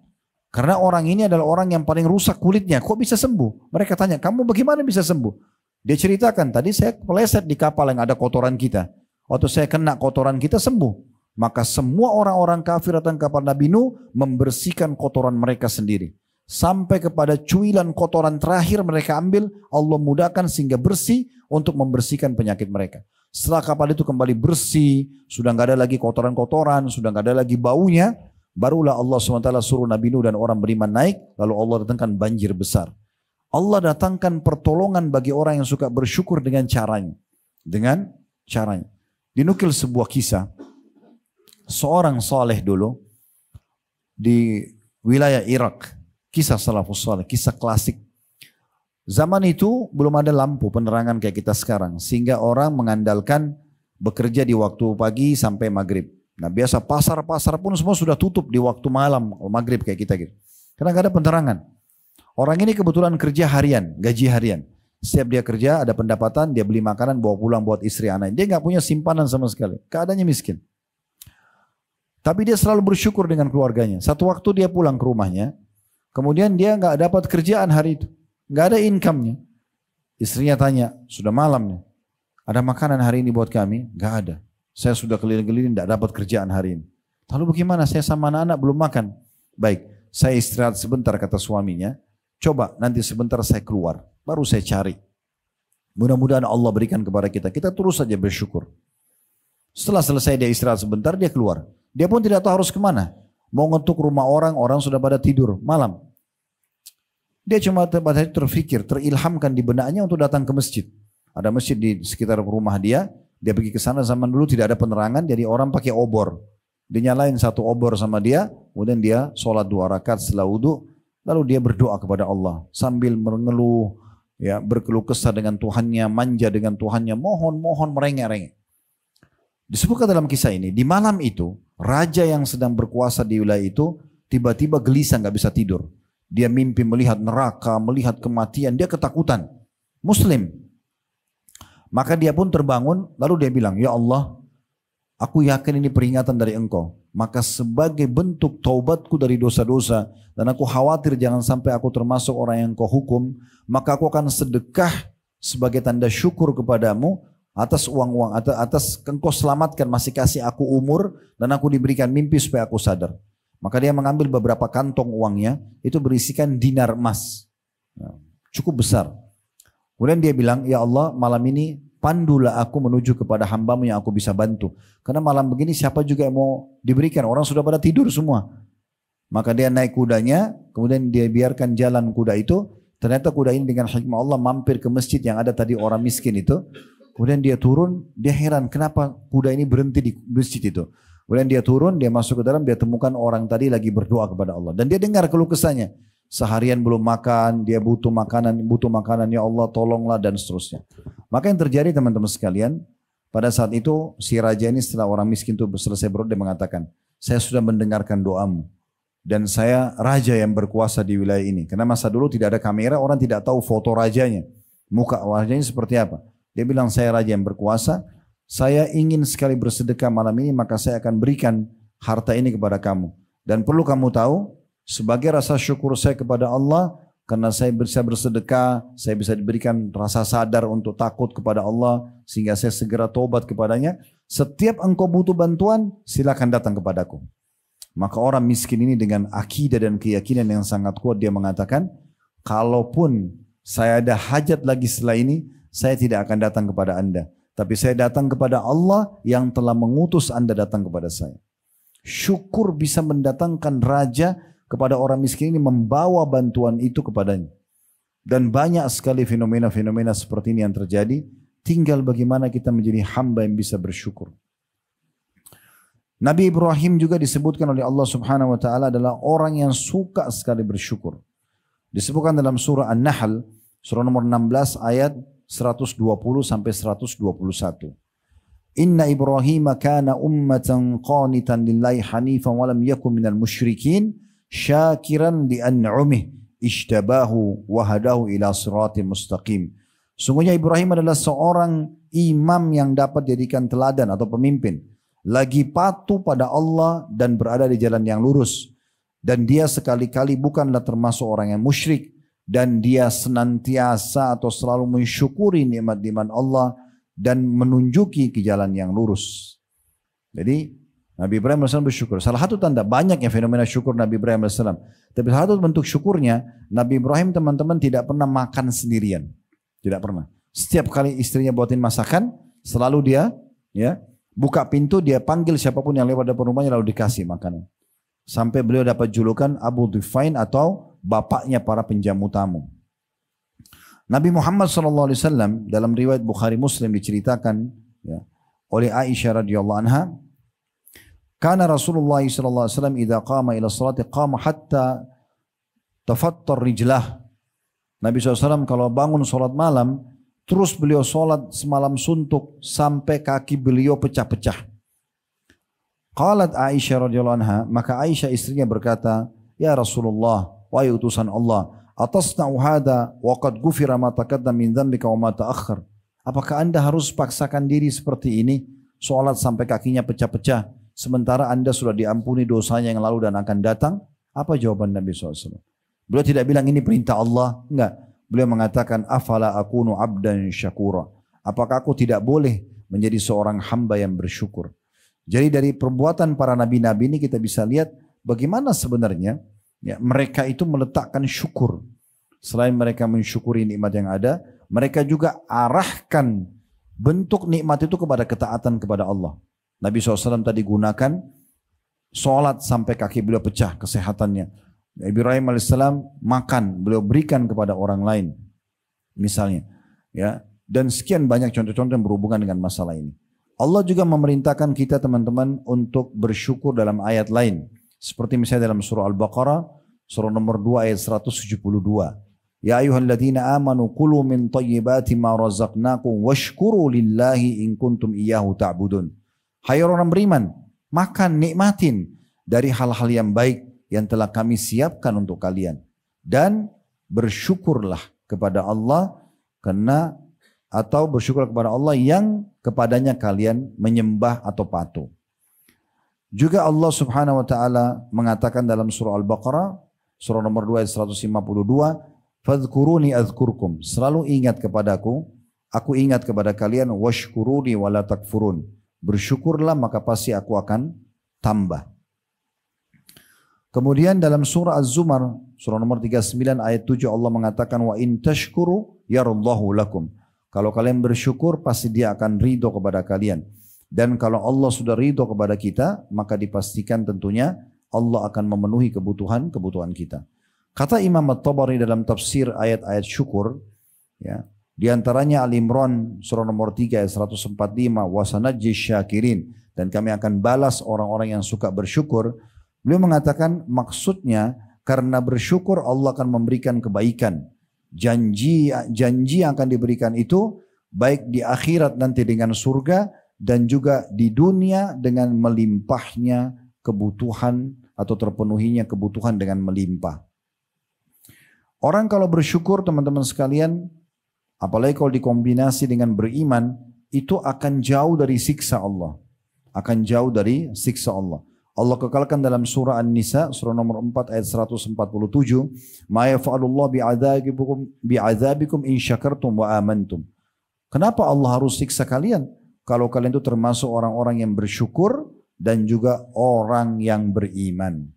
Karena orang ini adalah orang yang paling rusak kulitnya, kok bisa sembuh? Mereka tanya, "Kamu bagaimana bisa sembuh?" Dia ceritakan, "Tadi saya kepleset di kapal yang ada kotoran kita. Waktu saya kena kotoran kita sembuh." Maka semua orang-orang kafir datang ke kapal Nabi Nuh membersihkan kotoran mereka sendiri. Sampai kepada cuilan kotoran terakhir mereka ambil, Allah mudahkan sehingga bersih untuk membersihkan penyakit mereka. Setelah kapal itu kembali bersih, sudah nggak ada lagi kotoran-kotoran, sudah nggak ada lagi baunya, barulah Allah SWT suruh Nabi Nuh dan orang beriman naik, lalu Allah datangkan banjir besar. Allah datangkan pertolongan bagi orang yang suka bersyukur dengan caranya. Dengan caranya. Dinukil sebuah kisah, seorang saleh dulu di wilayah Irak, kisah salafus saleh, kisah klasik. Zaman itu belum ada lampu penerangan kayak kita sekarang, sehingga orang mengandalkan bekerja di waktu pagi sampai maghrib. Nah biasa pasar-pasar pun semua sudah tutup di waktu malam, maghrib kayak kita gitu. Karena gak ada penerangan. Orang ini kebetulan kerja harian, gaji harian. Setiap dia kerja ada pendapatan, dia beli makanan bawa pulang buat istri anak. Dia nggak punya simpanan sama sekali, keadaannya miskin. Tapi dia selalu bersyukur dengan keluarganya. Satu waktu dia pulang ke rumahnya, kemudian dia nggak dapat kerjaan hari itu, nggak ada income-nya. Istrinya tanya, "Sudah malam nih, ada makanan hari ini buat kami?" "Nggak ada. Saya sudah keliling-keliling nggak dapat kerjaan hari ini." "Lalu bagaimana? Saya sama anak-anak belum makan." "Baik, saya istirahat sebentar," kata suaminya. "Coba nanti sebentar saya keluar, baru saya cari. Mudah-mudahan Allah berikan kepada kita. Kita terus saja bersyukur." Setelah selesai dia istirahat sebentar, dia keluar. Dia pun tidak tahu harus kemana. Mau ngetuk rumah orang, orang sudah pada tidur malam. Dia cuma terfikir, terilhamkan di benaknya untuk datang ke masjid. Ada masjid di sekitar rumah dia. Dia pergi ke sana, zaman dulu tidak ada penerangan, jadi orang pakai obor. Dia nyalain satu obor sama dia, kemudian dia sholat 2 rakaat setelah wudu. Lalu dia berdoa kepada Allah sambil mengeluh, ya, berkeluh kesah dengan Tuhannya, manja dengan Tuhannya, mohon merengek-rengek. Disebutkan dalam kisah ini, di malam itu raja yang sedang berkuasa di wilayah itu tiba-tiba gelisah, nggak bisa tidur. Dia mimpi melihat neraka, melihat kematian, dia ketakutan. Muslim. Maka dia pun terbangun, lalu dia bilang, ya Allah, aku yakin ini peringatan dari engkau. Maka sebagai bentuk taubatku dari dosa-dosa, dan aku khawatir jangan sampai aku termasuk orang yang kau hukum, maka aku akan sedekah sebagai tanda syukur kepadamu atas uang-uang, atas engkau selamatkan, masih kasih aku umur, dan aku diberikan mimpi supaya aku sadar. Maka dia mengambil beberapa kantong uangnya, itu berisikan dinar emas. Cukup besar. Kemudian dia bilang, ya Allah, malam ini pandulah aku menuju kepada hambamu yang aku bisa bantu. Karena malam begini siapa juga yang mau diberikan, orang sudah pada tidur semua. Maka dia naik kudanya, kemudian dia biarkan jalan kuda itu. Ternyata kuda ini dengan hikmah Allah mampir ke masjid yang ada tadi orang miskin itu. Kemudian dia turun, dia heran kenapa kuda ini berhenti di masjid itu. Kemudian dia turun, dia masuk ke dalam, dia temukan orang tadi lagi berdoa kepada Allah. Dan dia dengar keluh kesahnya. Seharian belum makan, dia butuh makanan, ya Allah tolonglah, dan seterusnya. Maka yang terjadi teman-teman sekalian, pada saat itu si raja ini setelah orang miskin itu selesai berdoa, dia mengatakan, saya sudah mendengarkan doamu. Dan saya raja yang berkuasa di wilayah ini. Karena masa dulu tidak ada kamera, orang tidak tahu foto rajanya. Muka rajanya seperti apa. Dia bilang, saya raja yang berkuasa, saya ingin sekali bersedekah malam ini, maka saya akan berikan harta ini kepada kamu. Dan perlu kamu tahu, sebagai rasa syukur saya kepada Allah, karena saya bisa bersedekah, saya bisa diberikan rasa sadar untuk takut kepada Allah, sehingga saya segera taubat kepadanya. Setiap engkau butuh bantuan, silakan datang kepadaku. Maka orang miskin ini dengan akidah dan keyakinan yang sangat kuat, dia mengatakan, kalaupun saya ada hajat lagi setelah ini, saya tidak akan datang kepada anda. Tapi saya datang kepada Allah yang telah mengutus anda datang kepada saya. Syukur bisa mendatangkan raja kepada orang miskin ini, membawa bantuan itu kepadanya. Dan banyak sekali fenomena-fenomena seperti ini yang terjadi. Tinggal bagaimana kita menjadi hamba yang bisa bersyukur. Nabi Ibrahim juga disebutkan oleh Allah Subhanahu wa taala adalah orang yang suka sekali bersyukur. Disebutkan dalam surah An-Nahl, surah nomor 16 ayat 120 sampai 121. Inna Ibrahim kana ummatan qanitan lillahi hanifan wa lam yakun minal musyrikin syakiran li an'umih ishtabahu wa hadahu ila siratim mustaqim. Sungguhnya Ibrahim adalah seorang imam yang dapat dijadikan teladan atau pemimpin, lagi patuh pada Allah dan berada di jalan yang lurus, dan dia sekali-kali bukanlah termasuk orang yang musyrik, dan dia senantiasa atau selalu mensyukuri nikmat-nikmat Allah dan menunjuki ke jalan yang lurus. Jadi Nabi Ibrahim AS bersyukur. Salah satu tanda, banyaknya fenomena syukur Nabi Ibrahim AS. Tapi salah satu bentuk syukurnya, Nabi Ibrahim teman-teman tidak pernah makan sendirian. Tidak pernah. Setiap kali istrinya buatin masakan, selalu dia buka pintu, dia panggil siapapun yang lewat depan rumahnya lalu dikasih makanan. Sampai beliau dapat julukan Abu Dhufain atau bapaknya para penjamu tamu. Nabi Muhammad SAW dalam riwayat Bukhari Muslim diceritakan oleh Aisyah radhiyallahu anha, kana Rasulullah sallallahu alaihi wasallam idza qama ila salati qama hatta tafattar rijlah. Nabi SAW kalau bangun salat malam, terus beliau salat semalam suntuk sampai kaki beliau pecah-pecah. Qalat Aisyah radhiyallahu anha, maka Aisyah istrinya berkata, ya Rasulullah, wahai utusan Allah, atasna'u hada wa qad ghufira ma taqaddama min dzambika wa ma ta'akhkhar. Apakah anda harus paksakan diri seperti ini, salat sampai kakinya pecah-pecah, sementara anda sudah diampuni dosanya yang lalu dan akan datang? Apa jawaban Nabi SAW? Beliau tidak bilang ini perintah Allah. Enggak. Beliau mengatakan, afala akunu abdan syakura. Apakah aku tidak boleh menjadi seorang hamba yang bersyukur? Jadi dari perbuatan para nabi-nabi ini kita bisa lihat bagaimana sebenarnya mereka itu meletakkan syukur. Selain mereka mensyukuri nikmat yang ada, mereka juga arahkan bentuk nikmat itu kepada ketaatan kepada Allah. Nabi SAW tadi gunakan sholat sampai kaki beliau pecah kesehatannya. Ibrahim AS makan, beliau berikan kepada orang lain. Misalnya. Dan sekian banyak contoh-contoh yang berhubungan dengan masalah ini. Allah juga memerintahkan kita teman-teman untuk bersyukur dalam ayat lain. Seperti misalnya dalam surah Al-Baqarah, surah nomor 2 ayat 172. Ya ayyuhalladzina amanu kulu min thayyibati ma razaqnakum washkuru lillahi in kuntum iyyahu ta'budun. Hai orang beriman, makan, nikmatin dari hal-hal yang baik yang telah kami siapkan untuk kalian. Dan bersyukurlah kepada Allah karena atau bersyukur kepada Allah yang kepadanya kalian menyembah atau patuh. Juga Allah Subhanahu wa taala mengatakan dalam surah Al-Baqarah surah nomor 2 ayat 152, "Fadhkuruni adzkurkum." Selalu ingat kepadaku, aku ingat kepada kalian, washkuruni wala takfurun. Bersyukurlah maka pasti aku akan tambah. Kemudian dalam surah Az-Zumar surah nomor 39 ayat 7 Allah mengatakan, "Wa in tashkuru yarallahu lakum." Kalau kalian bersyukur pasti dia akan ridho kepada kalian. Dan kalau Allah sudah ridho kepada kita, maka dipastikan tentunya Allah akan memenuhi kebutuhan kita. Kata Imam At-Tabari dalam tafsir ayat-ayat syukur, ya, di antaranya Al-Imran surah nomor 3 ayat 145, "Wasanajji syakirin." Dan kami akan balas orang-orang yang suka bersyukur. Beliau mengatakan maksudnya karena bersyukur Allah akan memberikan kebaikan. Janji yang akan diberikan itu baik di akhirat nanti dengan surga dan juga di dunia dengan melimpahnya kebutuhan atau terpenuhinya kebutuhan dengan melimpah. Orang kalau bersyukur teman-teman sekalian, apalagi kalau dikombinasi dengan beriman, itu akan jauh dari siksa Allah. Akan jauh dari siksa Allah. Allah kekalkan dalam surah An-Nisa, surah nomor 4 ayat 147, "Ma yaf'alullah bi'adzabikum in syakartum wa amantum." Kenapa Allah harus siksa kalian? Kalau kalian itu termasuk orang-orang yang bersyukur dan juga orang yang beriman.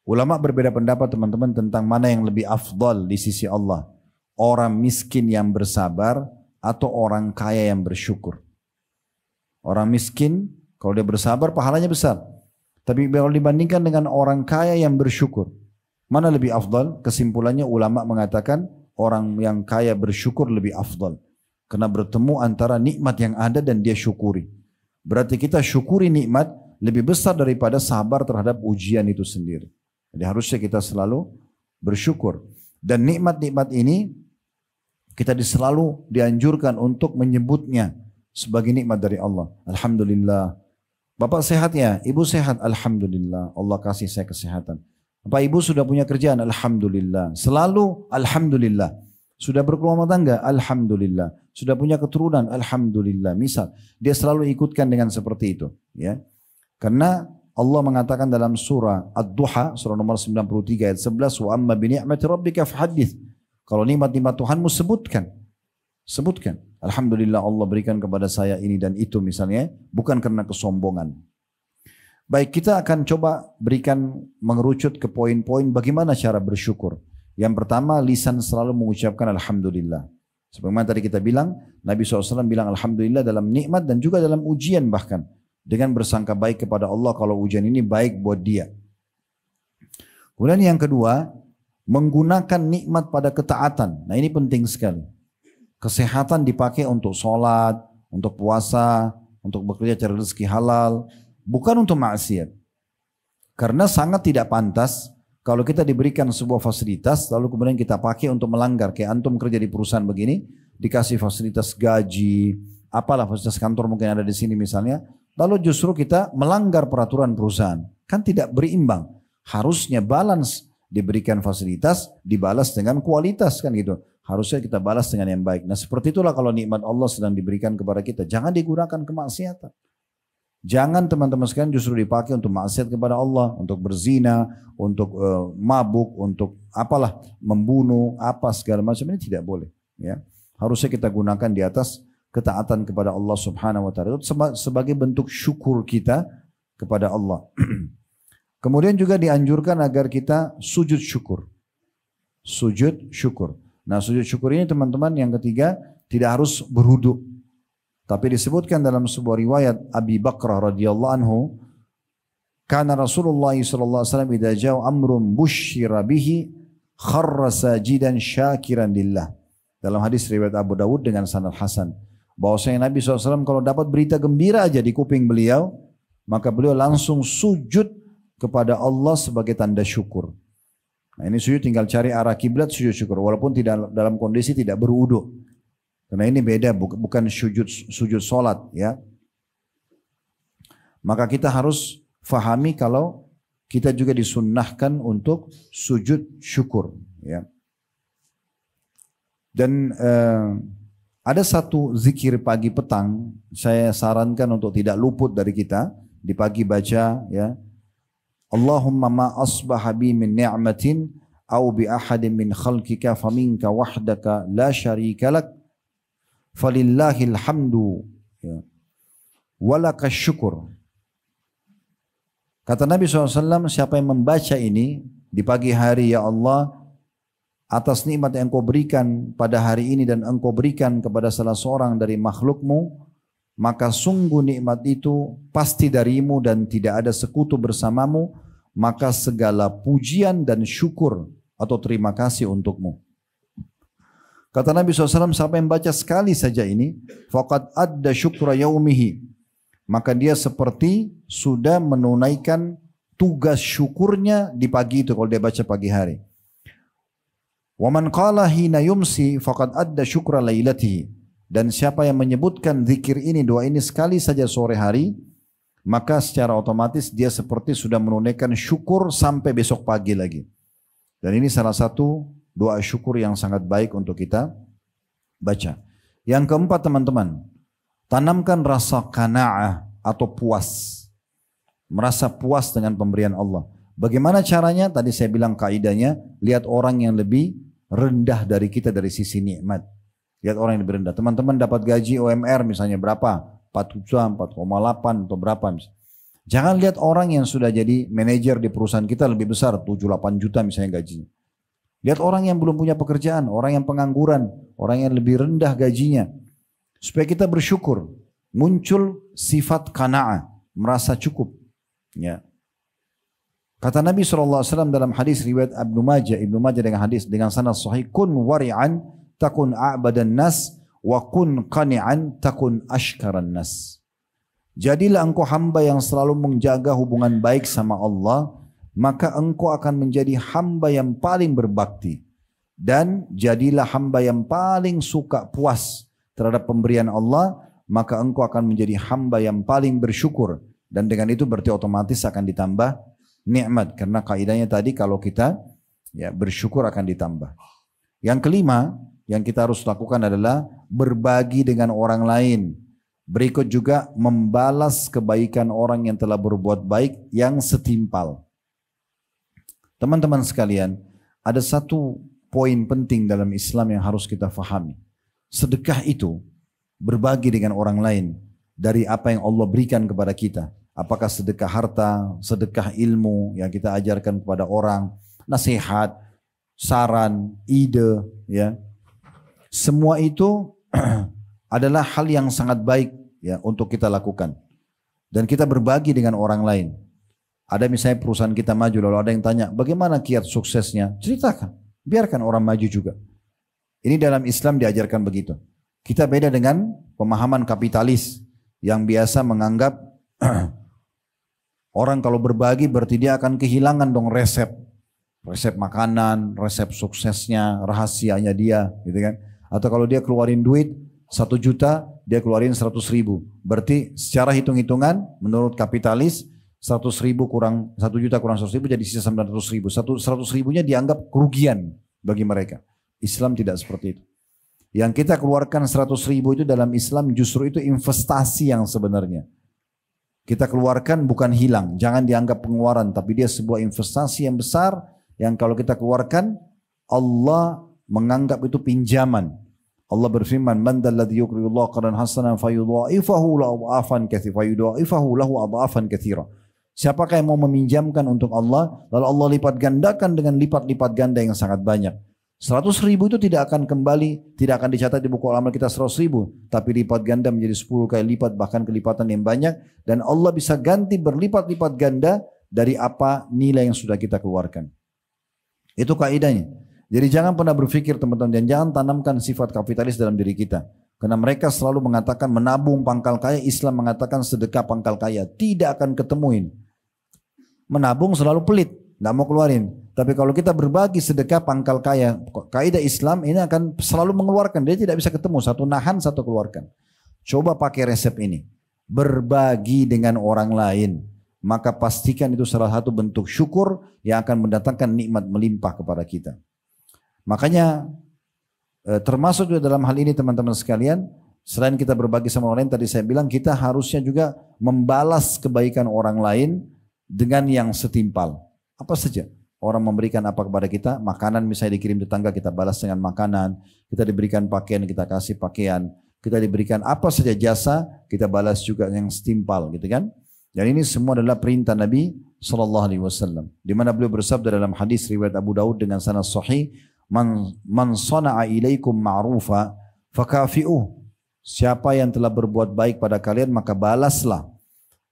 Ulama berbeda pendapat teman-teman tentang mana yang lebih afdal di sisi Allah. Orang miskin yang bersabar atau orang kaya yang bersyukur. Orang miskin kalau dia bersabar pahalanya besar. Tapi kalau dibandingkan dengan orang kaya yang bersyukur, mana lebih afdal? Kesimpulannya ulama mengatakan orang yang kaya bersyukur lebih afdal. Karena bertemu antara nikmat yang ada dan dia syukuri. Berarti kita syukuri nikmat lebih besar daripada sabar terhadap ujian itu sendiri. Jadi harusnya kita selalu bersyukur. Dan nikmat-nikmat ini kita selalu dianjurkan untuk menyebutnya sebagai nikmat dari Allah. Alhamdulillah. Bapak sehat ya? Ibu sehat? Alhamdulillah. Allah kasih saya kesehatan. Bapak ibu sudah punya kerjaan? Alhamdulillah. Selalu Alhamdulillah. Sudah berkeluarga tangga? Alhamdulillah. Sudah punya keturunan? Alhamdulillah. Misal, dia selalu ikutkan dengan seperti itu. Ya. Karena Allah mengatakan dalam surah Ad-Duha, surah nomor 93 ayat 11, "Wa amma bi ni'mati rabbika fahaddits." Kalau nikmat-nikmat Tuhanmu sebutkan. Sebutkan. Alhamdulillah Allah berikan kepada saya ini dan itu misalnya. Bukan karena kesombongan. Baik, kita akan coba berikan mengerucut ke poin-poin bagaimana cara bersyukur. Yang pertama, lisan selalu mengucapkan Alhamdulillah. Sebagaimana tadi kita bilang, Nabi SAW bilang Alhamdulillah dalam nikmat dan juga dalam ujian bahkan. Dengan bersangka baik kepada Allah kalau ujian ini baik buat dia. Kemudian yang kedua, menggunakan nikmat pada ketaatan. Nah ini penting sekali. Kesehatan dipakai untuk sholat, untuk puasa, untuk bekerja cari rezeki halal. Bukan untuk maksiat. Karena sangat tidak pantas kalau kita diberikan sebuah fasilitas lalu kemudian kita pakai untuk melanggar. Kayak antum kerja di perusahaan begini, dikasih fasilitas gaji, apalah fasilitas kantor mungkin ada di sini misalnya. Lalu justru kita melanggar peraturan perusahaan. Kan tidak berimbang. Harusnya balance. Diberikan fasilitas, dibalas dengan kualitas kan gitu. Harusnya kita balas dengan yang baik. Nah seperti itulah kalau nikmat Allah sedang diberikan kepada kita. Jangan digunakan kemaksiatan. Jangan teman-teman sekalian justru dipakai untuk maksiat kepada Allah. Untuk berzina, untuk mabuk, untuk apalah, membunuh, apa segala macam ini tidak boleh. Ya. Harusnya kita gunakan di atas ketaatan kepada Allah Subhanahu wa taala sebagai bentuk syukur kita kepada Allah. Kemudian juga dianjurkan agar kita sujud syukur. Sujud syukur. Nah, sujud syukur ini teman-teman yang ketiga tidak harus berwudu. Tapi disebutkan dalam sebuah riwayat Abi Bakrah radhiyallahu anhu, kana Rasulullah sallallahu alaihi wasallam idza jaa amrun busyira bihi kharra sajidan syakiran lillah. Dalam hadis riwayat Abu Dawud dengan sanad hasan. Bahwasanya Nabi SAW kalau dapat berita gembira aja di kuping beliau, maka beliau langsung sujud kepada Allah sebagai tanda syukur. Nah ini sujud tinggal cari arah kiblat sujud syukur. Walaupun tidak dalam kondisi tidak berwudu. Karena ini beda, bukan sujud solat ya. Maka kita harus fahami kalau kita juga disunnahkan untuk sujud syukur ya. Dan Ada satu zikir pagi petang, saya sarankan untuk tidak luput dari kita. Di pagi baca ya. Allahumma ma asbaha bi min ni'matin au bi ahadin min khalqika faminka wahdaka la syarika lak falillahil hamdu ya. Walakas syukur. Kata Nabi SAW, siapa yang membaca ini di pagi hari, ya Allah, atas nikmat yang engkau berikan pada hari ini dan engkau berikan kepada salah seorang dari makhlukmu, maka sungguh nikmat itu pasti darimu dan tidak ada sekutu bersamamu, maka segala pujian dan syukur atau terima kasih untukmu. Kata Nabi SAW, siapa yang baca sekali saja ini, faqad adda syukra yaumihi, maka dia seperti sudah menunaikan tugas syukurnya di pagi itu kalau dia baca pagi hari. Wa man qala hina yumsi faqad adda syukra lailatihi, dan siapa yang menyebutkan zikir ini, doa ini sekali saja sore hari, maka secara otomatis dia seperti sudah menunaikan syukur sampai besok pagi lagi. Dan ini salah satu doa syukur yang sangat baik untuk kita baca. Yang keempat teman-teman, tanamkan rasa qanaah atau puas. Merasa puas dengan pemberian Allah. Bagaimana caranya? Tadi saya bilang kaidahnya, lihat orang yang lebih rendah dari kita dari sisi nikmat. Lihat orang yang lebih rendah. Teman-teman dapat gaji UMR misalnya berapa? 4 juta, 4,8 atau berapa misalnya. Jangan lihat orang yang sudah jadi manajer di perusahaan kita lebih besar, 7-8 juta misalnya gajinya. Lihat orang yang belum punya pekerjaan, orang yang pengangguran, orang yang lebih rendah gajinya. Supaya kita bersyukur, muncul sifat qanaah, merasa cukup. Ya. Kata Nabi SAW dalam hadis riwayat Ibnu Majah dengan hadis dengan sanad sahih, kun wari'an takun a'badan nas wa kun qani'an takun ashkaran nas. Jadilah engkau hamba yang selalu menjaga hubungan baik sama Allah, maka engkau akan menjadi hamba yang paling berbakti. Dan jadilah hamba yang paling suka puas terhadap pemberian Allah, maka engkau akan menjadi hamba yang paling bersyukur. Dan dengan itu berarti otomatis akan ditambah nikmat. Karena kaidahnya tadi kalau kita ya bersyukur akan ditambah. Yang kelima yang kita harus lakukan adalah berbagi dengan orang lain. Berikut juga membalas kebaikan orang yang telah berbuat baik yang setimpal. Teman-teman sekalian, ada satu poin penting dalam Islam yang harus kita fahami. Sedekah itu berbagi dengan orang lain dari apa yang Allah berikan kepada kita. Apakah sedekah harta, sedekah ilmu yang kita ajarkan kepada orang, nasihat, saran, ide, ya. Semua itu adalah hal yang sangat baik ya untuk kita lakukan. Dan kita berbagi dengan orang lain. Ada misalnya perusahaan kita maju, lalu ada yang tanya, bagaimana kiat suksesnya? Ceritakan, biarkan orang maju juga. Ini dalam Islam diajarkan begitu. Kita beda dengan pemahaman kapitalis yang biasa menganggap orang kalau berbagi berarti dia akan kehilangan dong resep makanan, resep suksesnya, rahasianya dia, gitu kan? Atau kalau dia keluarin duit 1 juta, dia keluarin 100 ribu. Berarti secara hitung-hitungan menurut kapitalis 100 ribu kurang 1 juta kurang 100 ribu jadi sisa 900 ribu. 100 ribunya dianggap kerugian bagi mereka. Islam tidak seperti itu. Yang kita keluarkan 100 ribu itu dalam Islam justru itu investasi yang sebenarnya. Kita keluarkan bukan hilang. Jangan dianggap pengeluaran. Tapi dia sebuah investasi yang besar. Yang kalau kita keluarkan Allah menganggap itu pinjaman. Allah berfirman, "Man dalladzi yuqridullaha qardan hasanan fayudha'ifahu lahu adhafan katsira." Siapakah yang mau meminjamkan untuk Allah, lalu Allah lipat gandakan dengan lipat-lipat ganda yang sangat banyak. 100 ribu itu tidak akan kembali, tidak akan dicatat di buku amal kita 100 ribu, tapi lipat ganda menjadi 10 kali lipat, bahkan kelipatan yang banyak, dan Allah bisa ganti berlipat-lipat ganda dari apa nilai yang sudah kita keluarkan. Itu kaidahnya. Jadi jangan pernah berpikir teman-teman, dan jangan tanamkan sifat kapitalis dalam diri kita. Karena mereka selalu mengatakan menabung pangkal kaya, Islam mengatakan sedekah pangkal kaya. Tidak akan ketemuin. Menabung selalu pelit, tidak mau keluarin. Tapi kalau kita berbagi sedekah pangkal kaya, kaidah Islam ini akan selalu mengeluarkan. Dia tidak bisa ketemu, satu nahan, satu keluarkan. Coba pakai resep ini. Berbagi dengan orang lain. Maka pastikan itu salah satu bentuk syukur yang akan mendatangkan nikmat melimpah kepada kita. Makanya Termasuk juga dalam hal ini teman-teman sekalian, selain kita berbagi sama orang lain, tadi saya bilang kita harusnya juga membalas kebaikan orang lain dengan yang setimpal. Apa saja. Orang memberikan apa kepada kita, makanan misalnya dikirim tetangga, kita balas dengan makanan. Kita diberikan pakaian, kita kasih pakaian. Kita diberikan apa saja jasa, kita balas juga yang setimpal, gitu kan. Dan ini semua adalah perintah Nabi SAW. Di mana beliau bersabda dalam hadis riwayat Abu Daud dengan sanad sahih, Man sana'a ilaikum ma'rufa fakafi'uh. Siapa yang telah berbuat baik pada kalian maka balaslah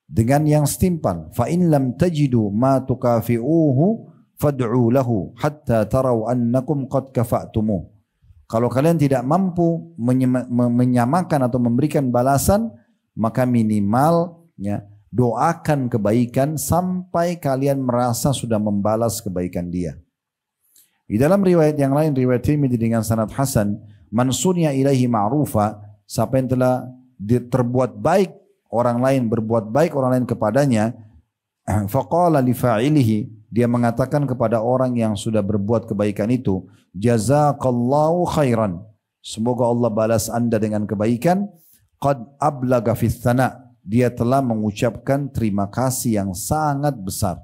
dengan yang setimpal. Fa in lam tajidu ma tukafi'uhu fad'u lahu hatta tarau annakum qad kafa'tumuh. Kalau kalian tidak mampu menyamakan atau memberikan balasan, maka minimalnya doakan kebaikan sampai kalian merasa sudah membalas kebaikan dia. Di dalam riwayat yang lain, riwayat Tirmidzi dengan sanad hasan, man sunya ilaihi ma'rufa, siapa yang telah terbuat baik orang lain, berbuat baik orang lain kepadanya, faqala li fa'ilihi, dia mengatakan kepada orang yang sudah berbuat kebaikan itu, jazakallahu khairan, semoga Allah balas anda dengan kebaikan, qad ablaga fis thana, dia telah mengucapkan terima kasih yang sangat besar.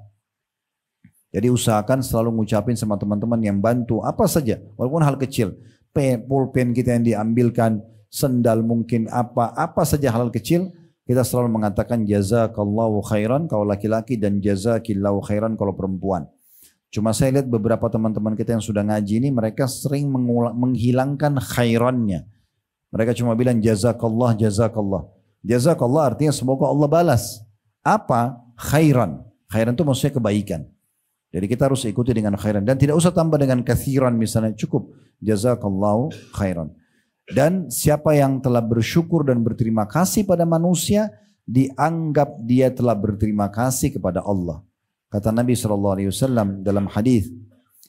Jadi usahakan selalu ngucapin sama teman-teman yang bantu apa saja, walaupun hal kecil, pulpen kita yang diambilkan, sendal mungkin apa saja hal kecil, kita selalu mengatakan jazakallahu khairan kalau laki-laki dan jazakillahu khairan kalau perempuan. Cuma saya lihat beberapa teman-teman kita yang sudah ngaji ini mereka sering menghilangkan khairannya. Mereka cuma bilang jazakallah, jazakallah. Jazakallah artinya semoga Allah balas. Apa? Khairan. Khairan itu maksudnya kebaikan. Jadi kita harus ikuti dengan khairan. Dan tidak usah tambah dengan kathiran misalnya. Cukup. Jazakallahu khairan. Dan siapa yang telah bersyukur dan berterima kasih pada manusia, dianggap dia telah berterima kasih kepada Allah. Kata Nabi SAW dalam hadis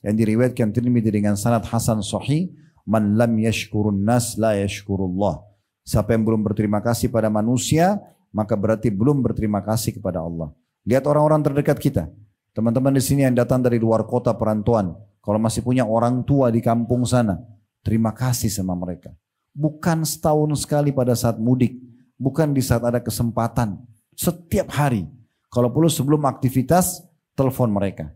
yang diriwayatkan Tirmidzi dengan sanad hasan sahih, man lam yashkurun nas la yashkurullah. Siapa yang belum berterima kasih pada manusia, maka berarti belum berterima kasih kepada Allah. Lihat orang-orang terdekat kita. Teman-teman di sini yang datang dari luar kota perantauan, kalau masih punya orang tua di kampung sana, terima kasih sama mereka. Bukan setahun sekali pada saat mudik, bukan di saat ada kesempatan, setiap hari. Kalau perlu sebelum aktivitas, telepon mereka.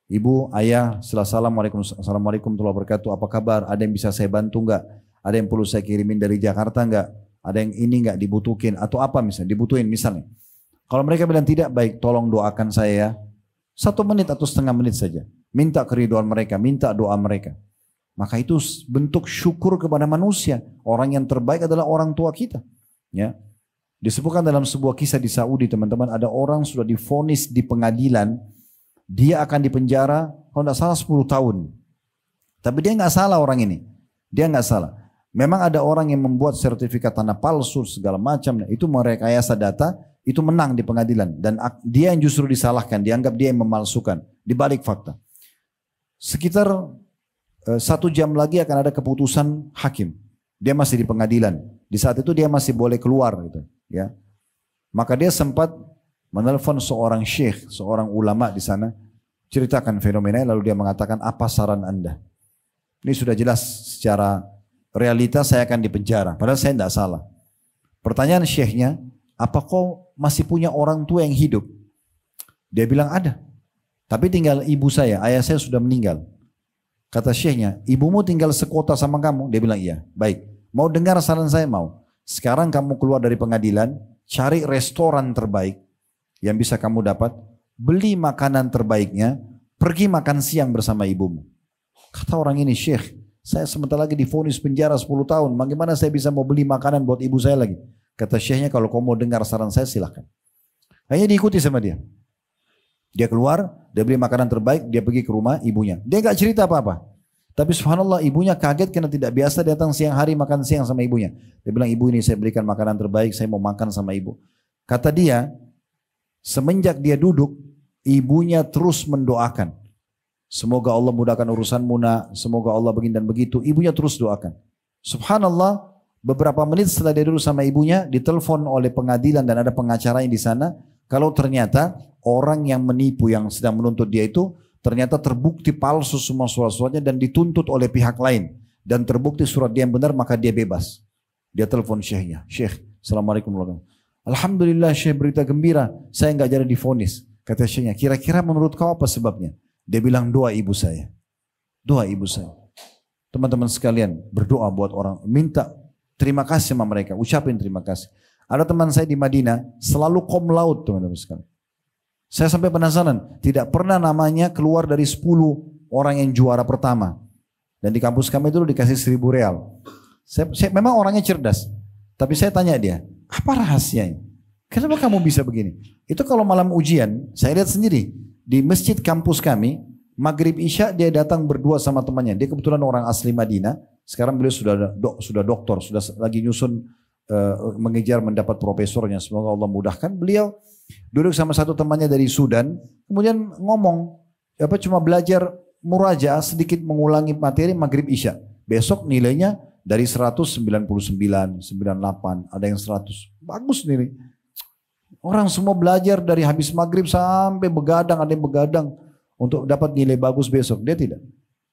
Ibu, ayah, assalamualaikum warahmatullahi wabarakatuh, apa kabar? Ada yang bisa saya bantu enggak? Ada yang perlu saya kirimin dari Jakarta enggak? Ada yang ini enggak dibutuhin? Atau apa misalnya, dibutuhin misalnya. Kalau mereka bilang tidak, baik tolong doakan saya ya. 1 menit atau setengah menit saja. Minta keriduan mereka, minta doa mereka. Maka itu bentuk syukur kepada manusia. Orang yang terbaik adalah orang tua kita. Ya. Disebutkan dalam sebuah kisah di Saudi teman-teman, ada orang sudah divonis di pengadilan, dia akan dipenjara kalau tidak salah 10 tahun. Tapi dia nggak salah orang ini. Dia nggak salah. Memang ada orang yang membuat sertifikat tanah palsu segala macam, itu merekayasa data, itu menang di pengadilan dan dia yang justru disalahkan, dianggap dia yang memalsukan di balik fakta. Sekitar 1 jam lagi akan ada keputusan hakim. Dia masih di pengadilan. Di saat itu dia masih boleh keluar gitu, ya. Maka dia sempat menelpon seorang syekh, seorang ulama di sana, ceritakan fenomena lalu dia mengatakan, "Apa saran Anda?" Ini sudah jelas secara realita saya akan dipenjara, padahal saya tidak salah. Pertanyaan syekhnya, "Apa kau masih punya orang tua yang hidup?" Dia bilang ada. Tapi tinggal ibu saya, ayah saya sudah meninggal. Kata syekhnya, "Ibumu tinggal sekota sama kamu?" Dia bilang iya. Baik, mau dengar saran saya? Mau. Sekarang kamu keluar dari pengadilan, cari restoran terbaik yang bisa kamu dapat, beli makanan terbaiknya, pergi makan siang bersama ibumu. Kata orang ini, "Syekh, saya sebentar lagi divonis penjara 10 tahun, bagaimana saya bisa mau beli makanan buat ibu saya lagi?" Kata syekhnya, "Kalau kau mau dengar saran saya silahkan." Akhirnya diikuti sama dia. Dia keluar, dia beli makanan terbaik, dia pergi ke rumah ibunya. Dia gak cerita apa-apa. Tapi subhanallah ibunya kaget karena tidak biasa datang siang hari makan siang sama ibunya. Dia bilang, "Ibu, ini saya belikan makanan terbaik, saya mau makan sama ibu." Kata dia, semenjak dia duduk, ibunya terus mendoakan. "Semoga Allah mudahkan urusanmu nak, semoga Allah begini dan begitu." Ibunya terus doakan. Subhanallah, beberapa menit setelah dia duduk sama ibunya, ditelepon oleh pengadilan dan ada pengacaranya di sana. Kalau ternyata orang yang menipu yang sedang menuntut dia itu ternyata terbukti palsu semua surat-suratnya dan dituntut oleh pihak lain. dan terbukti surat dia yang benar, maka dia bebas. Dia telepon syekhnya, Syekh, Assalamualaikum warahmatullahi wabarakatuh. Alhamdulillah Syekh, berita gembira, saya nggak jadi divonis. Kata syekhnya, kira-kira menurut kau apa sebabnya? Dia bilang, doa ibu saya. Doa ibu saya. Teman-teman sekalian, berdoa buat orang, minta terima kasih sama mereka, ucapin terima kasih. Ada teman saya di Madinah, selalu cum laude teman-teman sekalian. Saya sampai penasaran, tidak pernah namanya keluar dari 10 orang yang juara pertama. Dan di kampus kami dulu dikasih 1.000 real. Saya memang orangnya cerdas. Tapi saya tanya dia, apa rahasianya? Kenapa kamu bisa begini? Itu kalau malam ujian, saya lihat sendiri. Di masjid kampus kami, Maghrib Isya dia datang berdua sama temannya. Dia kebetulan orang asli Madinah. Sekarang beliau sudah doktor, sudah lagi nyusun mengejar mendapat profesornya. Semoga Allah mudahkan. Beliau duduk sama satu temannya dari Sudan. Kemudian ngomong, cuma belajar murajaah sedikit mengulangi materi Maghrib Isya. Besok nilainya dari 199, 98, ada yang 100. Bagus nilai. Orang semua belajar dari habis Maghrib sampai begadang, ada yang begadang untuk dapat nilai bagus besok. Dia tidak.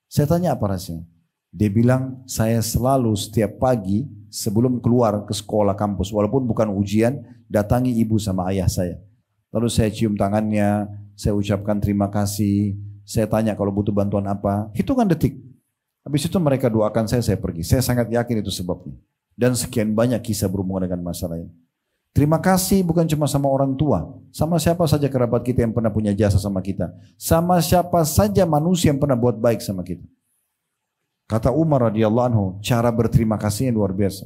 Saya tanya apa rahasianya? Dia bilang, saya selalu setiap pagi sebelum keluar ke sekolah kampus, walaupun bukan ujian, datangi ibu sama ayah saya. Lalu saya cium tangannya, saya ucapkan terima kasih, saya tanya kalau butuh bantuan apa, hitungan detik. Habis itu mereka doakan saya pergi. Saya sangat yakin itu sebabnya. Dan sekian banyak kisah berhubungan dengan masalah ini. Terima kasih bukan cuma sama orang tua, sama siapa saja kerabat kita yang pernah punya jasa sama kita, sama siapa saja manusia yang pernah buat baik sama kita. Kata Umar radhiyallahu anhu, cara berterima kasihnya luar biasa.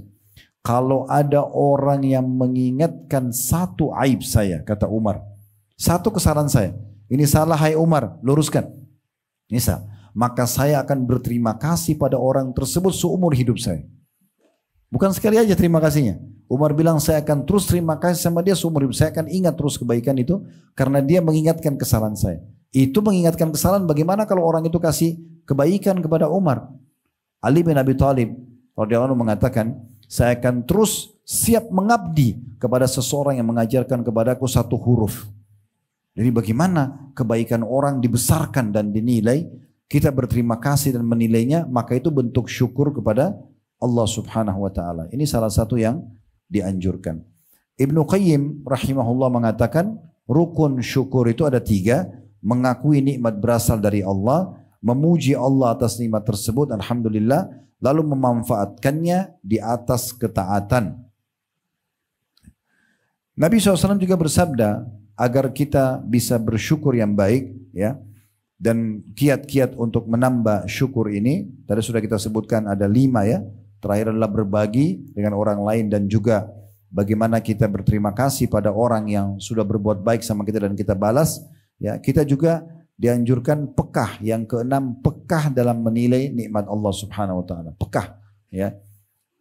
Kalau ada orang yang mengingatkan satu aib saya, kata Umar, satu kesalahan saya, ini salah hai Umar, luruskan. Ini salah. Maka saya akan berterima kasih pada orang tersebut seumur hidup saya. Bukan sekali aja terima kasihnya. Umar bilang saya akan terus terima kasih sama dia seumur hidup. Saya akan ingat terus kebaikan itu karena dia mengingatkan kesalahan saya. Itu mengingatkan kesalahan, bagaimana kalau orang itu kasih kebaikan kepada Umar. Ali bin Abi Thalib radhiyallahu anhu mengatakan, saya akan terus siap mengabdi kepada seseorang yang mengajarkan kepadaku satu huruf. Jadi bagaimana kebaikan orang dibesarkan dan dinilai, kita berterima kasih dan menilainya, maka itu bentuk syukur kepada Allah subhanahu wa ta'ala. Ini salah satu yang dianjurkan. Ibnu Qayyim rahimahullah mengatakan, rukun syukur itu ada 3, mengakui nikmat berasal dari Allah, memuji Allah atas nikmat tersebut, alhamdulillah, lalu memanfaatkannya di atas ketaatan. Nabi SAW juga bersabda, agar kita bisa bersyukur yang baik, ya, dan kiat-kiat untuk menambah syukur ini, tadi sudah kita sebutkan ada 5 ya. Terakhir adalah berbagi dengan orang lain dan juga bagaimana kita berterima kasih pada orang yang sudah berbuat baik sama kita dan kita balas. Ya, kita juga dianjurkan pekah. Yang ke-6, pekah dalam menilai nikmat Allah Subhanahu wa taala. Pekah, ya.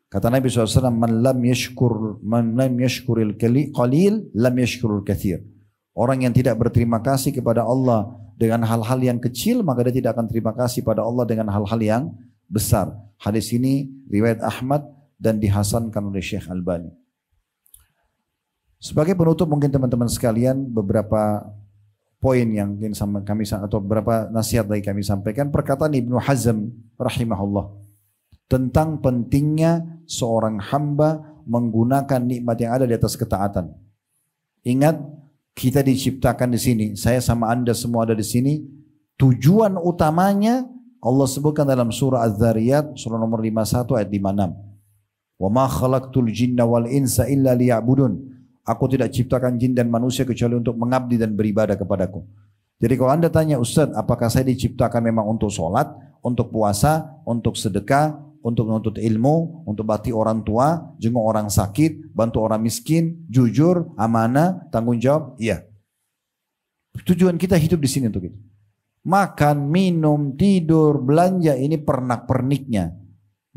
Kata Nabi SAW, man lam yashkuril qalil lam yashkurul katsir. Orang yang tidak berterima kasih kepada Allah dengan hal-hal yang kecil, maka dia tidak akan terima kasih pada Allah dengan hal-hal yang besar. Hadis ini riwayat Ahmad dan dihasankan oleh Syekh Albani. Sebagai penutup mungkin teman-teman sekalian, beberapa poin yang ingin kami atau beberapa nasihat dari kami sampaikan. Perkataan Ibnu Hazm rahimahullah tentang pentingnya seorang hamba menggunakan nikmat yang ada di atas ketaatan. Ingat, kita diciptakan di sini, saya sama Anda semua ada di sini. Tujuan utamanya Allah sebutkan dalam surah Az-Zariyat, surah nomor 51 ayat 56. Wa ma khalaqtul jinna wal insa illa liya'budun. Aku tidak ciptakan jin dan manusia kecuali untuk mengabdi dan beribadah kepadaku. Jadi kalau Anda tanya, Ustaz, apakah saya diciptakan memang untuk sholat, untuk puasa, untuk sedekah, untuk menuntut ilmu, untuk bakti orang tua, jenguk orang sakit, bantu orang miskin, jujur, amanah, tanggung jawab? Iya. Tujuan kita hidup di sini untuk itu. Makan, minum, tidur, belanja, ini pernak-perniknya.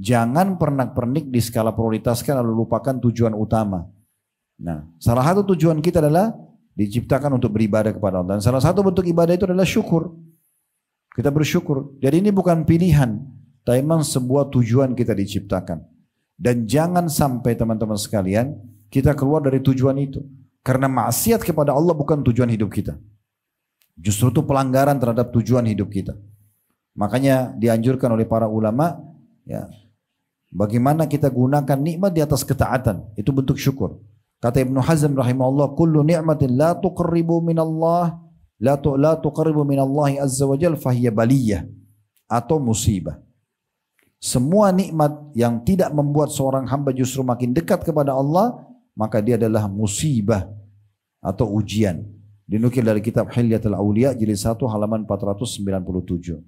Jangan pernak-pernik di skala prioritaskan lalu lupakan tujuan utama. Nah, salah satu tujuan kita adalah diciptakan untuk beribadah kepada Allah. Dan salah satu bentuk ibadah itu adalah syukur. Kita bersyukur. Jadi ini bukan pilihan, tapi memang sebuah tujuan kita diciptakan. Dan jangan sampai teman-teman sekalian kita keluar dari tujuan itu. Karena maksiat kepada Allah bukan tujuan hidup kita. Justru itu pelanggaran terhadap tujuan hidup kita. Makanya dianjurkan oleh para ulama, Ya. Bagaimana kita gunakan nikmat di atas ketaatan, itu bentuk syukur. Kata Ibnu Hazm rahimahullah, kullu ni'matin la tuqarribu minallah, la tuqarribu minallahi azza wa jalla fahiya baliyah atau musibah. Semua nikmat yang tidak membuat seorang hamba justru makin dekat kepada Allah, maka dia adalah musibah atau ujian. Dinukil dari kitab Hilyatul Auliya jilid 1 halaman 497.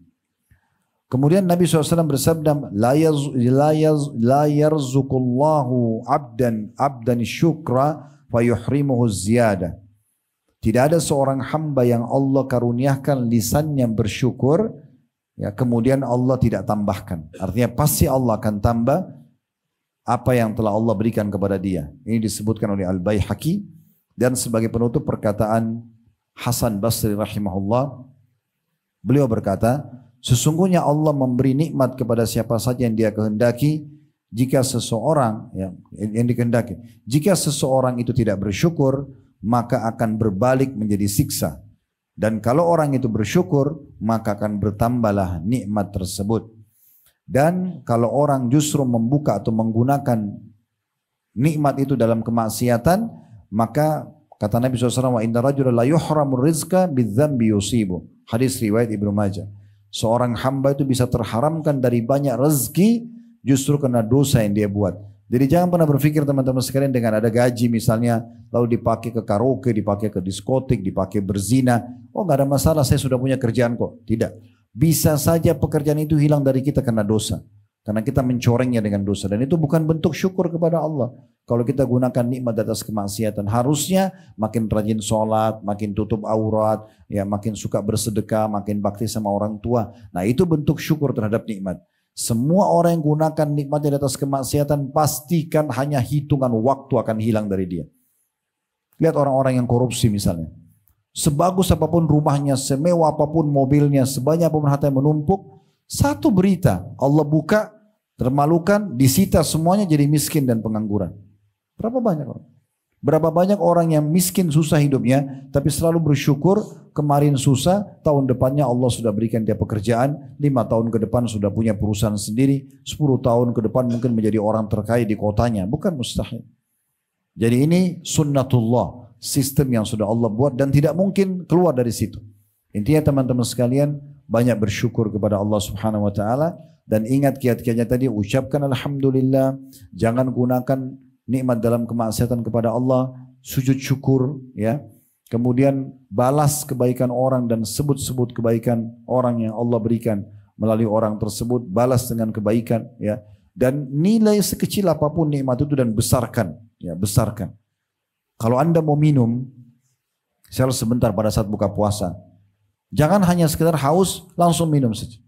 Kemudian Nabi SAW bersabda, la yarzuqullahu abdan syukra fayuhrimuhu ziyada. Tidak ada seorang hamba yang Allah karuniakan lisannya bersyukur, ya, kemudian Allah tidak tambahkan. Artinya pasti Allah akan tambah apa yang telah Allah berikan kepada dia. Ini disebutkan oleh Al-Baihaqi, dan sebagai penutup perkataan Hasan Basri rahimahullah, beliau berkata, sesungguhnya Allah memberi nikmat kepada siapa saja yang dia kehendaki. Jika seseorang yang dikehendaki, jika seseorang itu tidak bersyukur, maka akan berbalik menjadi siksa. Dan kalau orang itu bersyukur, maka akan bertambahlah nikmat tersebut. Dan kalau orang justru membuka atau menggunakan nikmat itu dalam kemaksiatan, maka kata Nabi SAW, wa inna rajula la yuhramur rizqa bidzambi yusibu. Hadis riwayat Ibnu Majah. Seorang hamba itu bisa terharamkan dari banyak rezeki justru karena dosa yang dia buat. Jadi jangan pernah berpikir teman-teman sekalian dengan ada gaji misalnya, lalu dipakai ke karaoke, dipakai ke diskotik, dipakai berzina. Oh nggak ada masalah, saya sudah punya kerjaan kok. Tidak. Bisa saja pekerjaan itu hilang dari kita karena dosa. Karena kita mencorengnya dengan dosa. Dan itu bukan bentuk syukur kepada Allah. Kalau kita gunakan nikmat atas kemaksiatan, harusnya makin rajin sholat, makin tutup aurat, ya makin suka bersedekah, makin bakti sama orang tua. Nah itu bentuk syukur terhadap nikmat. Semua orang yang gunakan nikmat di atas kemaksiatan, pastikan hanya hitungan waktu akan hilang dari dia. Lihat orang-orang yang korupsi misalnya. Sebagus apapun rumahnya, semewah apapun mobilnya, sebanyak apapun harta yang menumpuk, satu berita Allah buka, termalukan, disita semuanya, jadi miskin dan pengangguran. Berapa banyak orang? Berapa banyak orang yang miskin susah hidupnya, tapi selalu bersyukur, kemarin susah, tahun depannya Allah sudah berikan dia pekerjaan, 5 tahun ke depan sudah punya perusahaan sendiri, 10 tahun ke depan mungkin menjadi orang terkaya di kotanya, bukan mustahil. Jadi ini sunnatullah, sistem yang sudah Allah buat dan tidak mungkin keluar dari situ. Intinya teman-teman sekalian, banyak bersyukur kepada Allah Subhanahu wa taala, dan ingat kiat-kiatnya tadi, ucapkan alhamdulillah, jangan gunakan nikmat dalam kemaksiatan kepada Allah, sujud syukur, ya. Kemudian balas kebaikan orang dan sebut-sebut kebaikan orang yang Allah berikan melalui orang tersebut, balas dengan kebaikan, ya. Dan nilai sekecil apapun nikmat itu dan besarkan, ya, besarkan. Kalau Anda mau minum, saya sebentar pada saat buka puasa, jangan hanya sekedar haus langsung minum saja.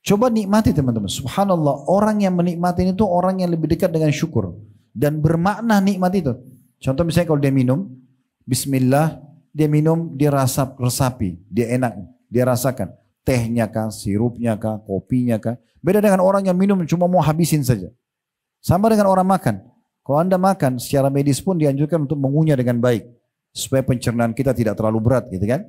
Coba nikmati teman-teman. Subhanallah, orang yang menikmati itu orang yang lebih dekat dengan syukur dan bermakna nikmat itu. Contoh misalnya kalau dia minum, bismillah, dia minum, dia resapi, dia enak, dia rasakan tehnya kah, sirupnya kah, kopinya kah. Beda dengan orang yang minum cuma mau habisin saja. Sama dengan orang makan. Kalau Anda makan, secara medis pun dianjurkan untuk mengunyah dengan baik supaya pencernaan kita tidak terlalu berat, gitu kan?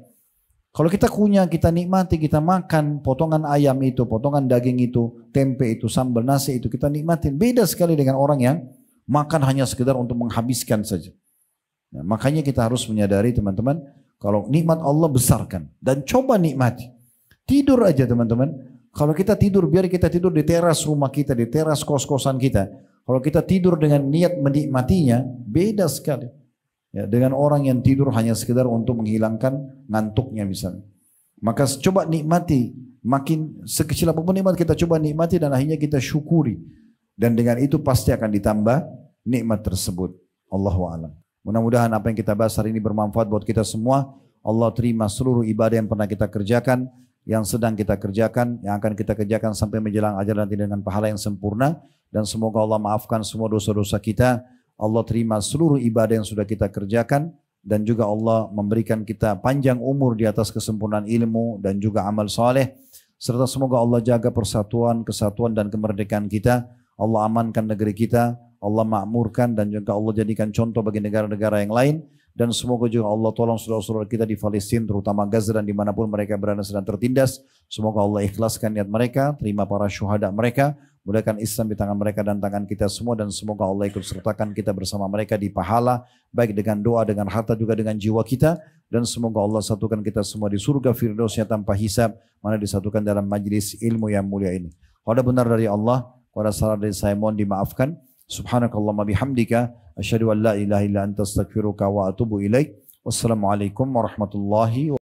Kalau kita kunyah, kita nikmati, kita makan potongan ayam itu, potongan daging itu, tempe itu, sambal nasi itu, kita nikmatin. Beda sekali dengan orang yang makan hanya sekedar untuk menghabiskan saja. Nah, makanya kita harus menyadari teman-teman, kalau nikmat Allah besarkan dan coba nikmati. Tidur aja teman-teman. Kalau kita tidur, biar kita tidur di teras rumah kita, di teras kos-kosan kita. Kalau kita tidur dengan niat menikmatinya, beda sekali. Ya, dengan orang yang tidur hanya sekedar untuk menghilangkan ngantuknya misalnya. Maka coba nikmati, makin sekecil apapun nikmat kita coba nikmati dan akhirnya kita syukuri. Dan dengan itu pasti akan ditambah nikmat tersebut. Allahu a'lam. Mudah-mudahan apa yang kita bahas hari ini bermanfaat buat kita semua. Allah terima seluruh ibadah yang pernah kita kerjakan, yang sedang kita kerjakan, yang akan kita kerjakan sampai menjelang ajal nanti dengan pahala yang sempurna. Dan semoga Allah maafkan semua dosa-dosa kita. Allah terima seluruh ibadah yang sudah kita kerjakan. Dan juga Allah memberikan kita panjang umur di atas kesempurnaan ilmu dan juga amal soleh. Serta semoga Allah jaga persatuan, kesatuan dan kemerdekaan kita. Allah amankan negeri kita. Allah makmurkan dan juga Allah jadikan contoh bagi negara-negara yang lain. Dan semoga juga Allah tolong saudara-saudara kita di Palestina, terutama Gaza dan dimanapun mereka berada sedang tertindas. Semoga Allah ikhlaskan niat mereka, terima para syuhada mereka, Mudahkan Islam di tangan mereka dan tangan kita semua, dan semoga Allah ikut sertakan kita bersama mereka di pahala, baik dengan doa, dengan harta, juga dengan jiwa kita. Dan semoga Allah satukan kita semua di surga firdausnya tanpa hisab, mana disatukan dalam majlis ilmu yang mulia ini. Kalau ada benar dari Allah, kalau ada salah dari saya mohon dimaafkan. Subhanakallahumma bihamdika asyhadu an la ilaha illa anta astaghfiruka wa atubu ilaik. Wassalamualaikum warahmatullahi wabarakatuh.